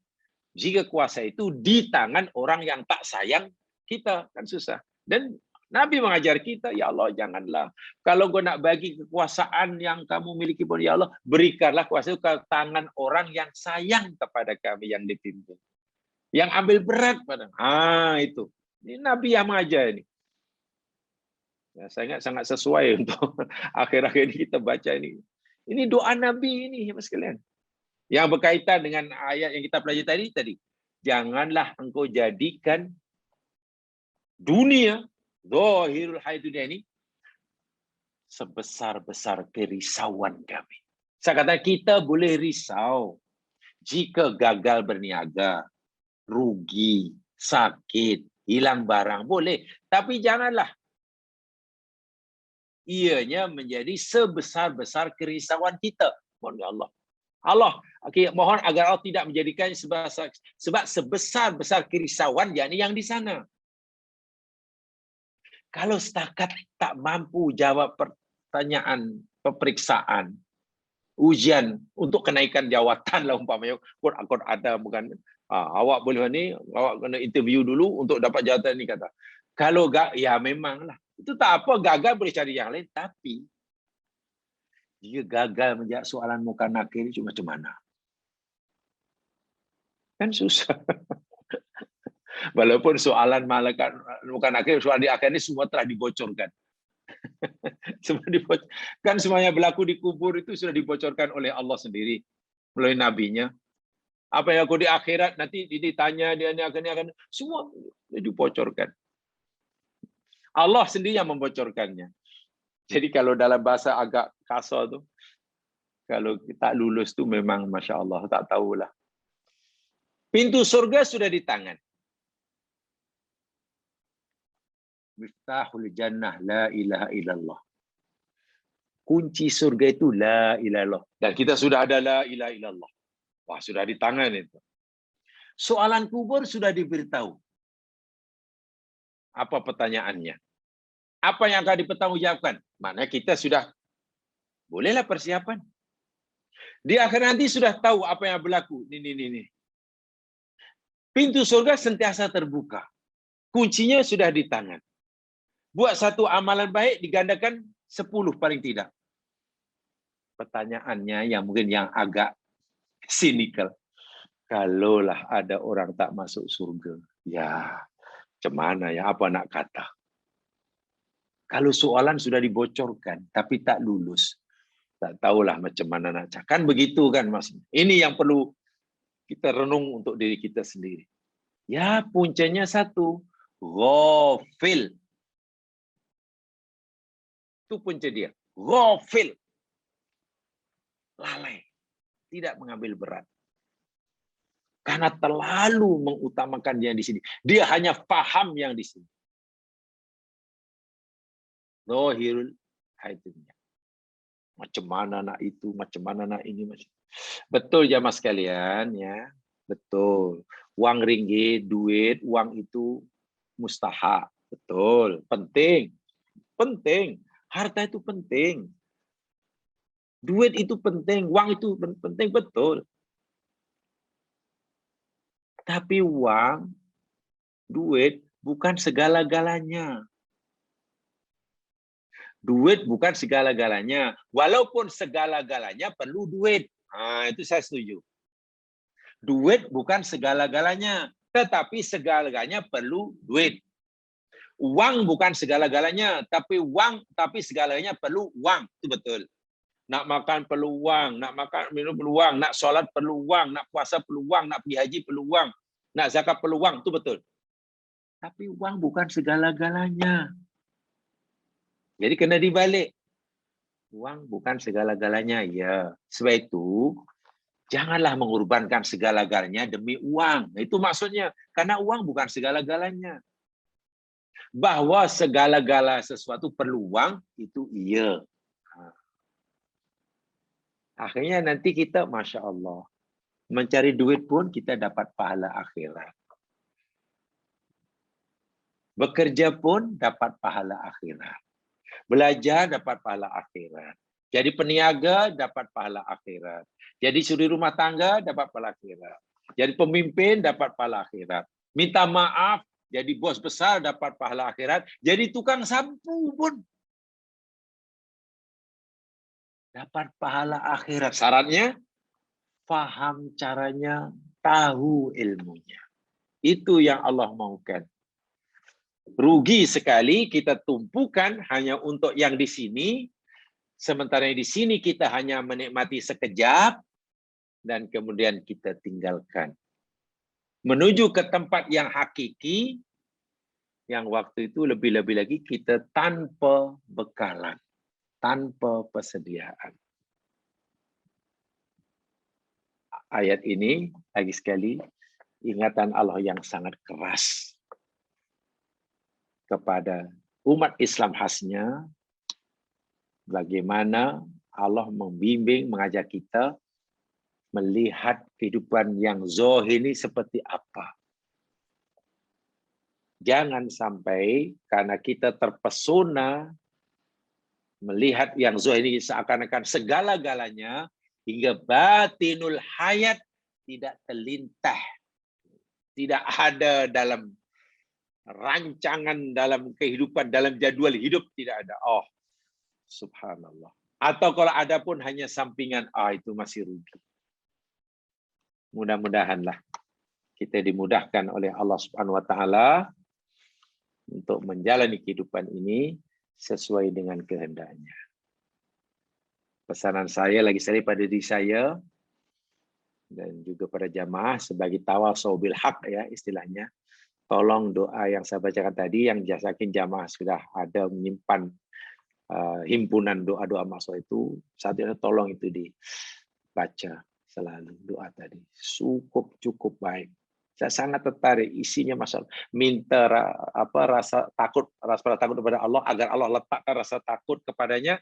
[SPEAKER 1] Jika kuasa itu di tangan orang yang tak sayang kita, kan susah. Dan Nabi mengajar kita, ya Allah, janganlah. Kalau kau nak bagi kekuasaan yang kamu miliki pun, ya Allah, berikanlah kuasa itu ke tangan orang yang sayang kepada kami yang dipimpin. Yang ambil berat pada. Itu. Ini Nabi yang mengajar ini. Ya, sangat sesuai untuk akhir-akhir ini kita baca ini. Ini doa Nabi ini, mas sekalian. Yang berkaitan dengan ayat yang kita pelajari tadi. Janganlah engkau jadikan dunia, zahirul hayat dunia ini sebesar-besar kerisauan kami. Saya kata kita boleh risau jika gagal berniaga, rugi, sakit, hilang barang, boleh. Tapi janganlah ianya menjadi sebesar-besar kerisauan kita. Mohon ya Allah. Allah, mohon agar Allah tidak menjadikan sebab sebesar-besar kerisauan yakni yang di sana. Kalau setakat tak mampu jawab pertanyaan peperiksaan, ujian untuk kenaikan jawatan lah umpamanya, kod ada bukan? Awak boleh ni, awak kena interview dulu untuk dapat jawatan ni kata. Kalau ya memanglah Itu tak apa, gagal boleh cari yang lain. Tapi jika gagal menjawab soalan muka nakir itu macam mana? Kan susah. Walaupun soalan malaikat muka nakir, soalan di akhir ini semua telah dibocorkan. Semua dibocor. Kan semuanya berlaku di kubur itu sudah dibocorkan oleh Allah sendiri melalui nabinya. Apa yang aku di akhirat nanti ditanya dia akan semua dibocorkan. Allah sendiri yang membocorkannya. Jadi kalau dalam bahasa agak kasar tuh, kalau kita lulus tuh memang Masya Allah, tak tahulah. Pintu surga sudah di tangan. Miftahul jannah la ilaha illallah. Kunci surga itu la ilaha illallah. Dan kita sudah ada la ilaha illallah. Wah, sudah di tangan itu. Soalan kubur sudah diberitahu. Apa pertanyaannya? Apa yang akan dipertanggungjawabkan? Maknanya kita sudah bolehlah persiapan. Di akhir nanti sudah tahu apa yang berlaku. Ini. Pintu surga sentiasa terbuka. Kuncinya sudah di tangan. Buat satu amalan baik digandakan 10 paling tidak. Pertanyaannya yang mungkin yang agak sinikal. Kalaulah ada orang tak masuk surga, ya gimana ya, apa nak kata? Kalau soalan sudah dibocorkan tapi tak lulus, tak tahulah macam mana nak cakap. Kan begitu kan Mas? Ini yang perlu kita renung untuk diri kita sendiri. Ya puncanya satu, ghafil. Itu punca dia, ghafil. Lalai, tidak mengambil berat. Karena terlalu mengutamakan yang di sini. Dia hanya paham yang di sini. Zahirul haidnya. Macam mana nak itu, macam mana nak ini. Betul ya Mas kalian ya. Betul. Uang ringgit, duit, uang itu mustahak. Betul. Penting. Penting. Harta itu penting. Duit itu penting. Uang itu penting. Betul. Tapi uang, duit bukan segala-galanya. Duit bukan segala-galanya. Walaupun segala-galanya perlu duit. Nah, itu saya setuju. Duit bukan segala-galanya. Tetapi segala-galanya perlu duit. Uang bukan segala-galanya. Tapi segalanya perlu uang. Itu betul. Nak makan perlu uang, nak makan minum perlu uang, nak solat perlu uang, nak puasa perlu uang, nak pergi haji perlu uang, nak zakat perlu uang, itu betul. Tapi uang bukan segala-galanya. Jadi kena dibalik. Uang bukan segala-galanya, ya. Sebab itu janganlah mengorbankan segala-galanya demi uang. Itu maksudnya, karena uang bukan segala-galanya. Bahwa segala-gala sesuatu perlu uang, itu iya. Akhirnya nanti kita, Masya Allah, mencari duit pun kita dapat pahala akhirat. Bekerja pun dapat pahala akhirat. Belajar dapat pahala akhirat. Jadi peniaga dapat pahala akhirat. Jadi suri rumah tangga dapat pahala akhirat. Jadi pemimpin dapat pahala akhirat. Minta maaf, jadi bos besar dapat pahala akhirat. Jadi tukang sapu pun dapat pahala akhirat. Syaratnya, paham caranya, tahu ilmunya. Itu yang Allah maukan. Rugi sekali kita tumpukan hanya untuk yang di sini, sementara yang di sini kita hanya menikmati sekejap, dan kemudian kita tinggalkan. Menuju ke tempat yang hakiki, yang waktu itu lebih-lebih lagi kita tanpa bekalan, tanpa persediaan. Ayat ini, lagi sekali, ingatan Allah yang sangat keras kepada umat Islam khasnya, bagaimana Allah membimbing, mengajak kita melihat kehidupan yang zahir ini seperti apa. Jangan sampai karena kita terpesona melihat yang zahir ini seakan-akan segala-galanya, hingga batinul hayat tidak terlintah, tidak ada dalam rancangan dalam kehidupan, dalam jadwal hidup tidak ada. Oh, subhanallah. Atau kalau ada pun hanya sampingan, itu masih rugi. Mudah-mudahanlah kita dimudahkan oleh Allah Subhanahu wa taala untuk menjalani kehidupan ini sesuai dengan kehendaknya. Pesanan saya lagi sekali pada diri saya dan juga pada jamaah sebagai tawasau bil haq ya istilahnya. Tolong doa yang saya bacakan tadi yang jasakin jamaah sudah ada menyimpan himpunan doa-doa maksud itu, saat ini tolong itu dibaca selalu doa tadi. Cukup baik. Saya sangat tertarik isinya masalah minta rasa takut kepada Allah agar Allah letakkan rasa takut kepadanya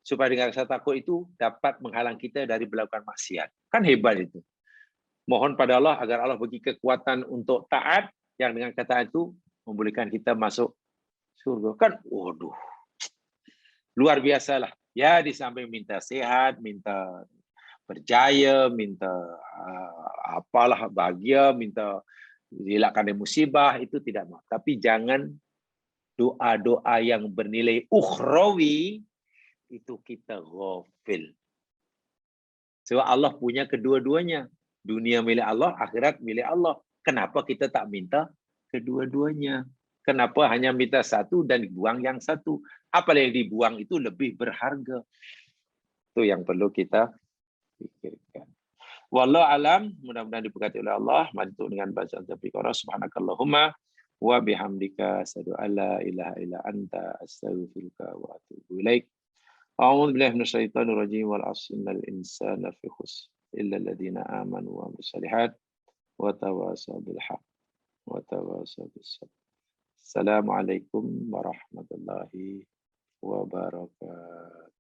[SPEAKER 1] supaya dengan rasa takut itu dapat menghalang kita dari melakukan maksiat. Kan hebat itu. Mohon pada Allah agar Allah bagi kekuatan untuk taat yang dengan kata itu membolehkan kita masuk surga. Kan waduh. Luar biasa lah. Ya di samping minta sehat, minta berjaya, minta apalah bahagia, minta hilangkan musibah, itu tidak mau. Tapi jangan doa-doa yang bernilai ukhrawi itu kita ghafil. Sebab Allah punya kedua-duanya. Dunia milik Allah, akhirat milik Allah. Kenapa kita tak minta kedua-duanya? Kenapa hanya minta satu dan buang yang satu? Apa yang dibuang itu lebih berharga. Itu yang perlu kita pikirkan. Wallahu alam, mudah-mudahan diberkati oleh Allah. Mantuk dengan bacaan tafsir. Subhanakallahumma wa bihamdika asyhadu an la ilaha illa anta astaghfiruka wa atubu ilaik. A'udzu billahi minasyaitonir rajim wal 'asri innal insana fi khusr illa alladziina aamanu wa 'amilus shalihaat wa tawassaw bil haqq wa tawassaw bis sabr. Assalamualaikum warahmatullahi wabarakatuh.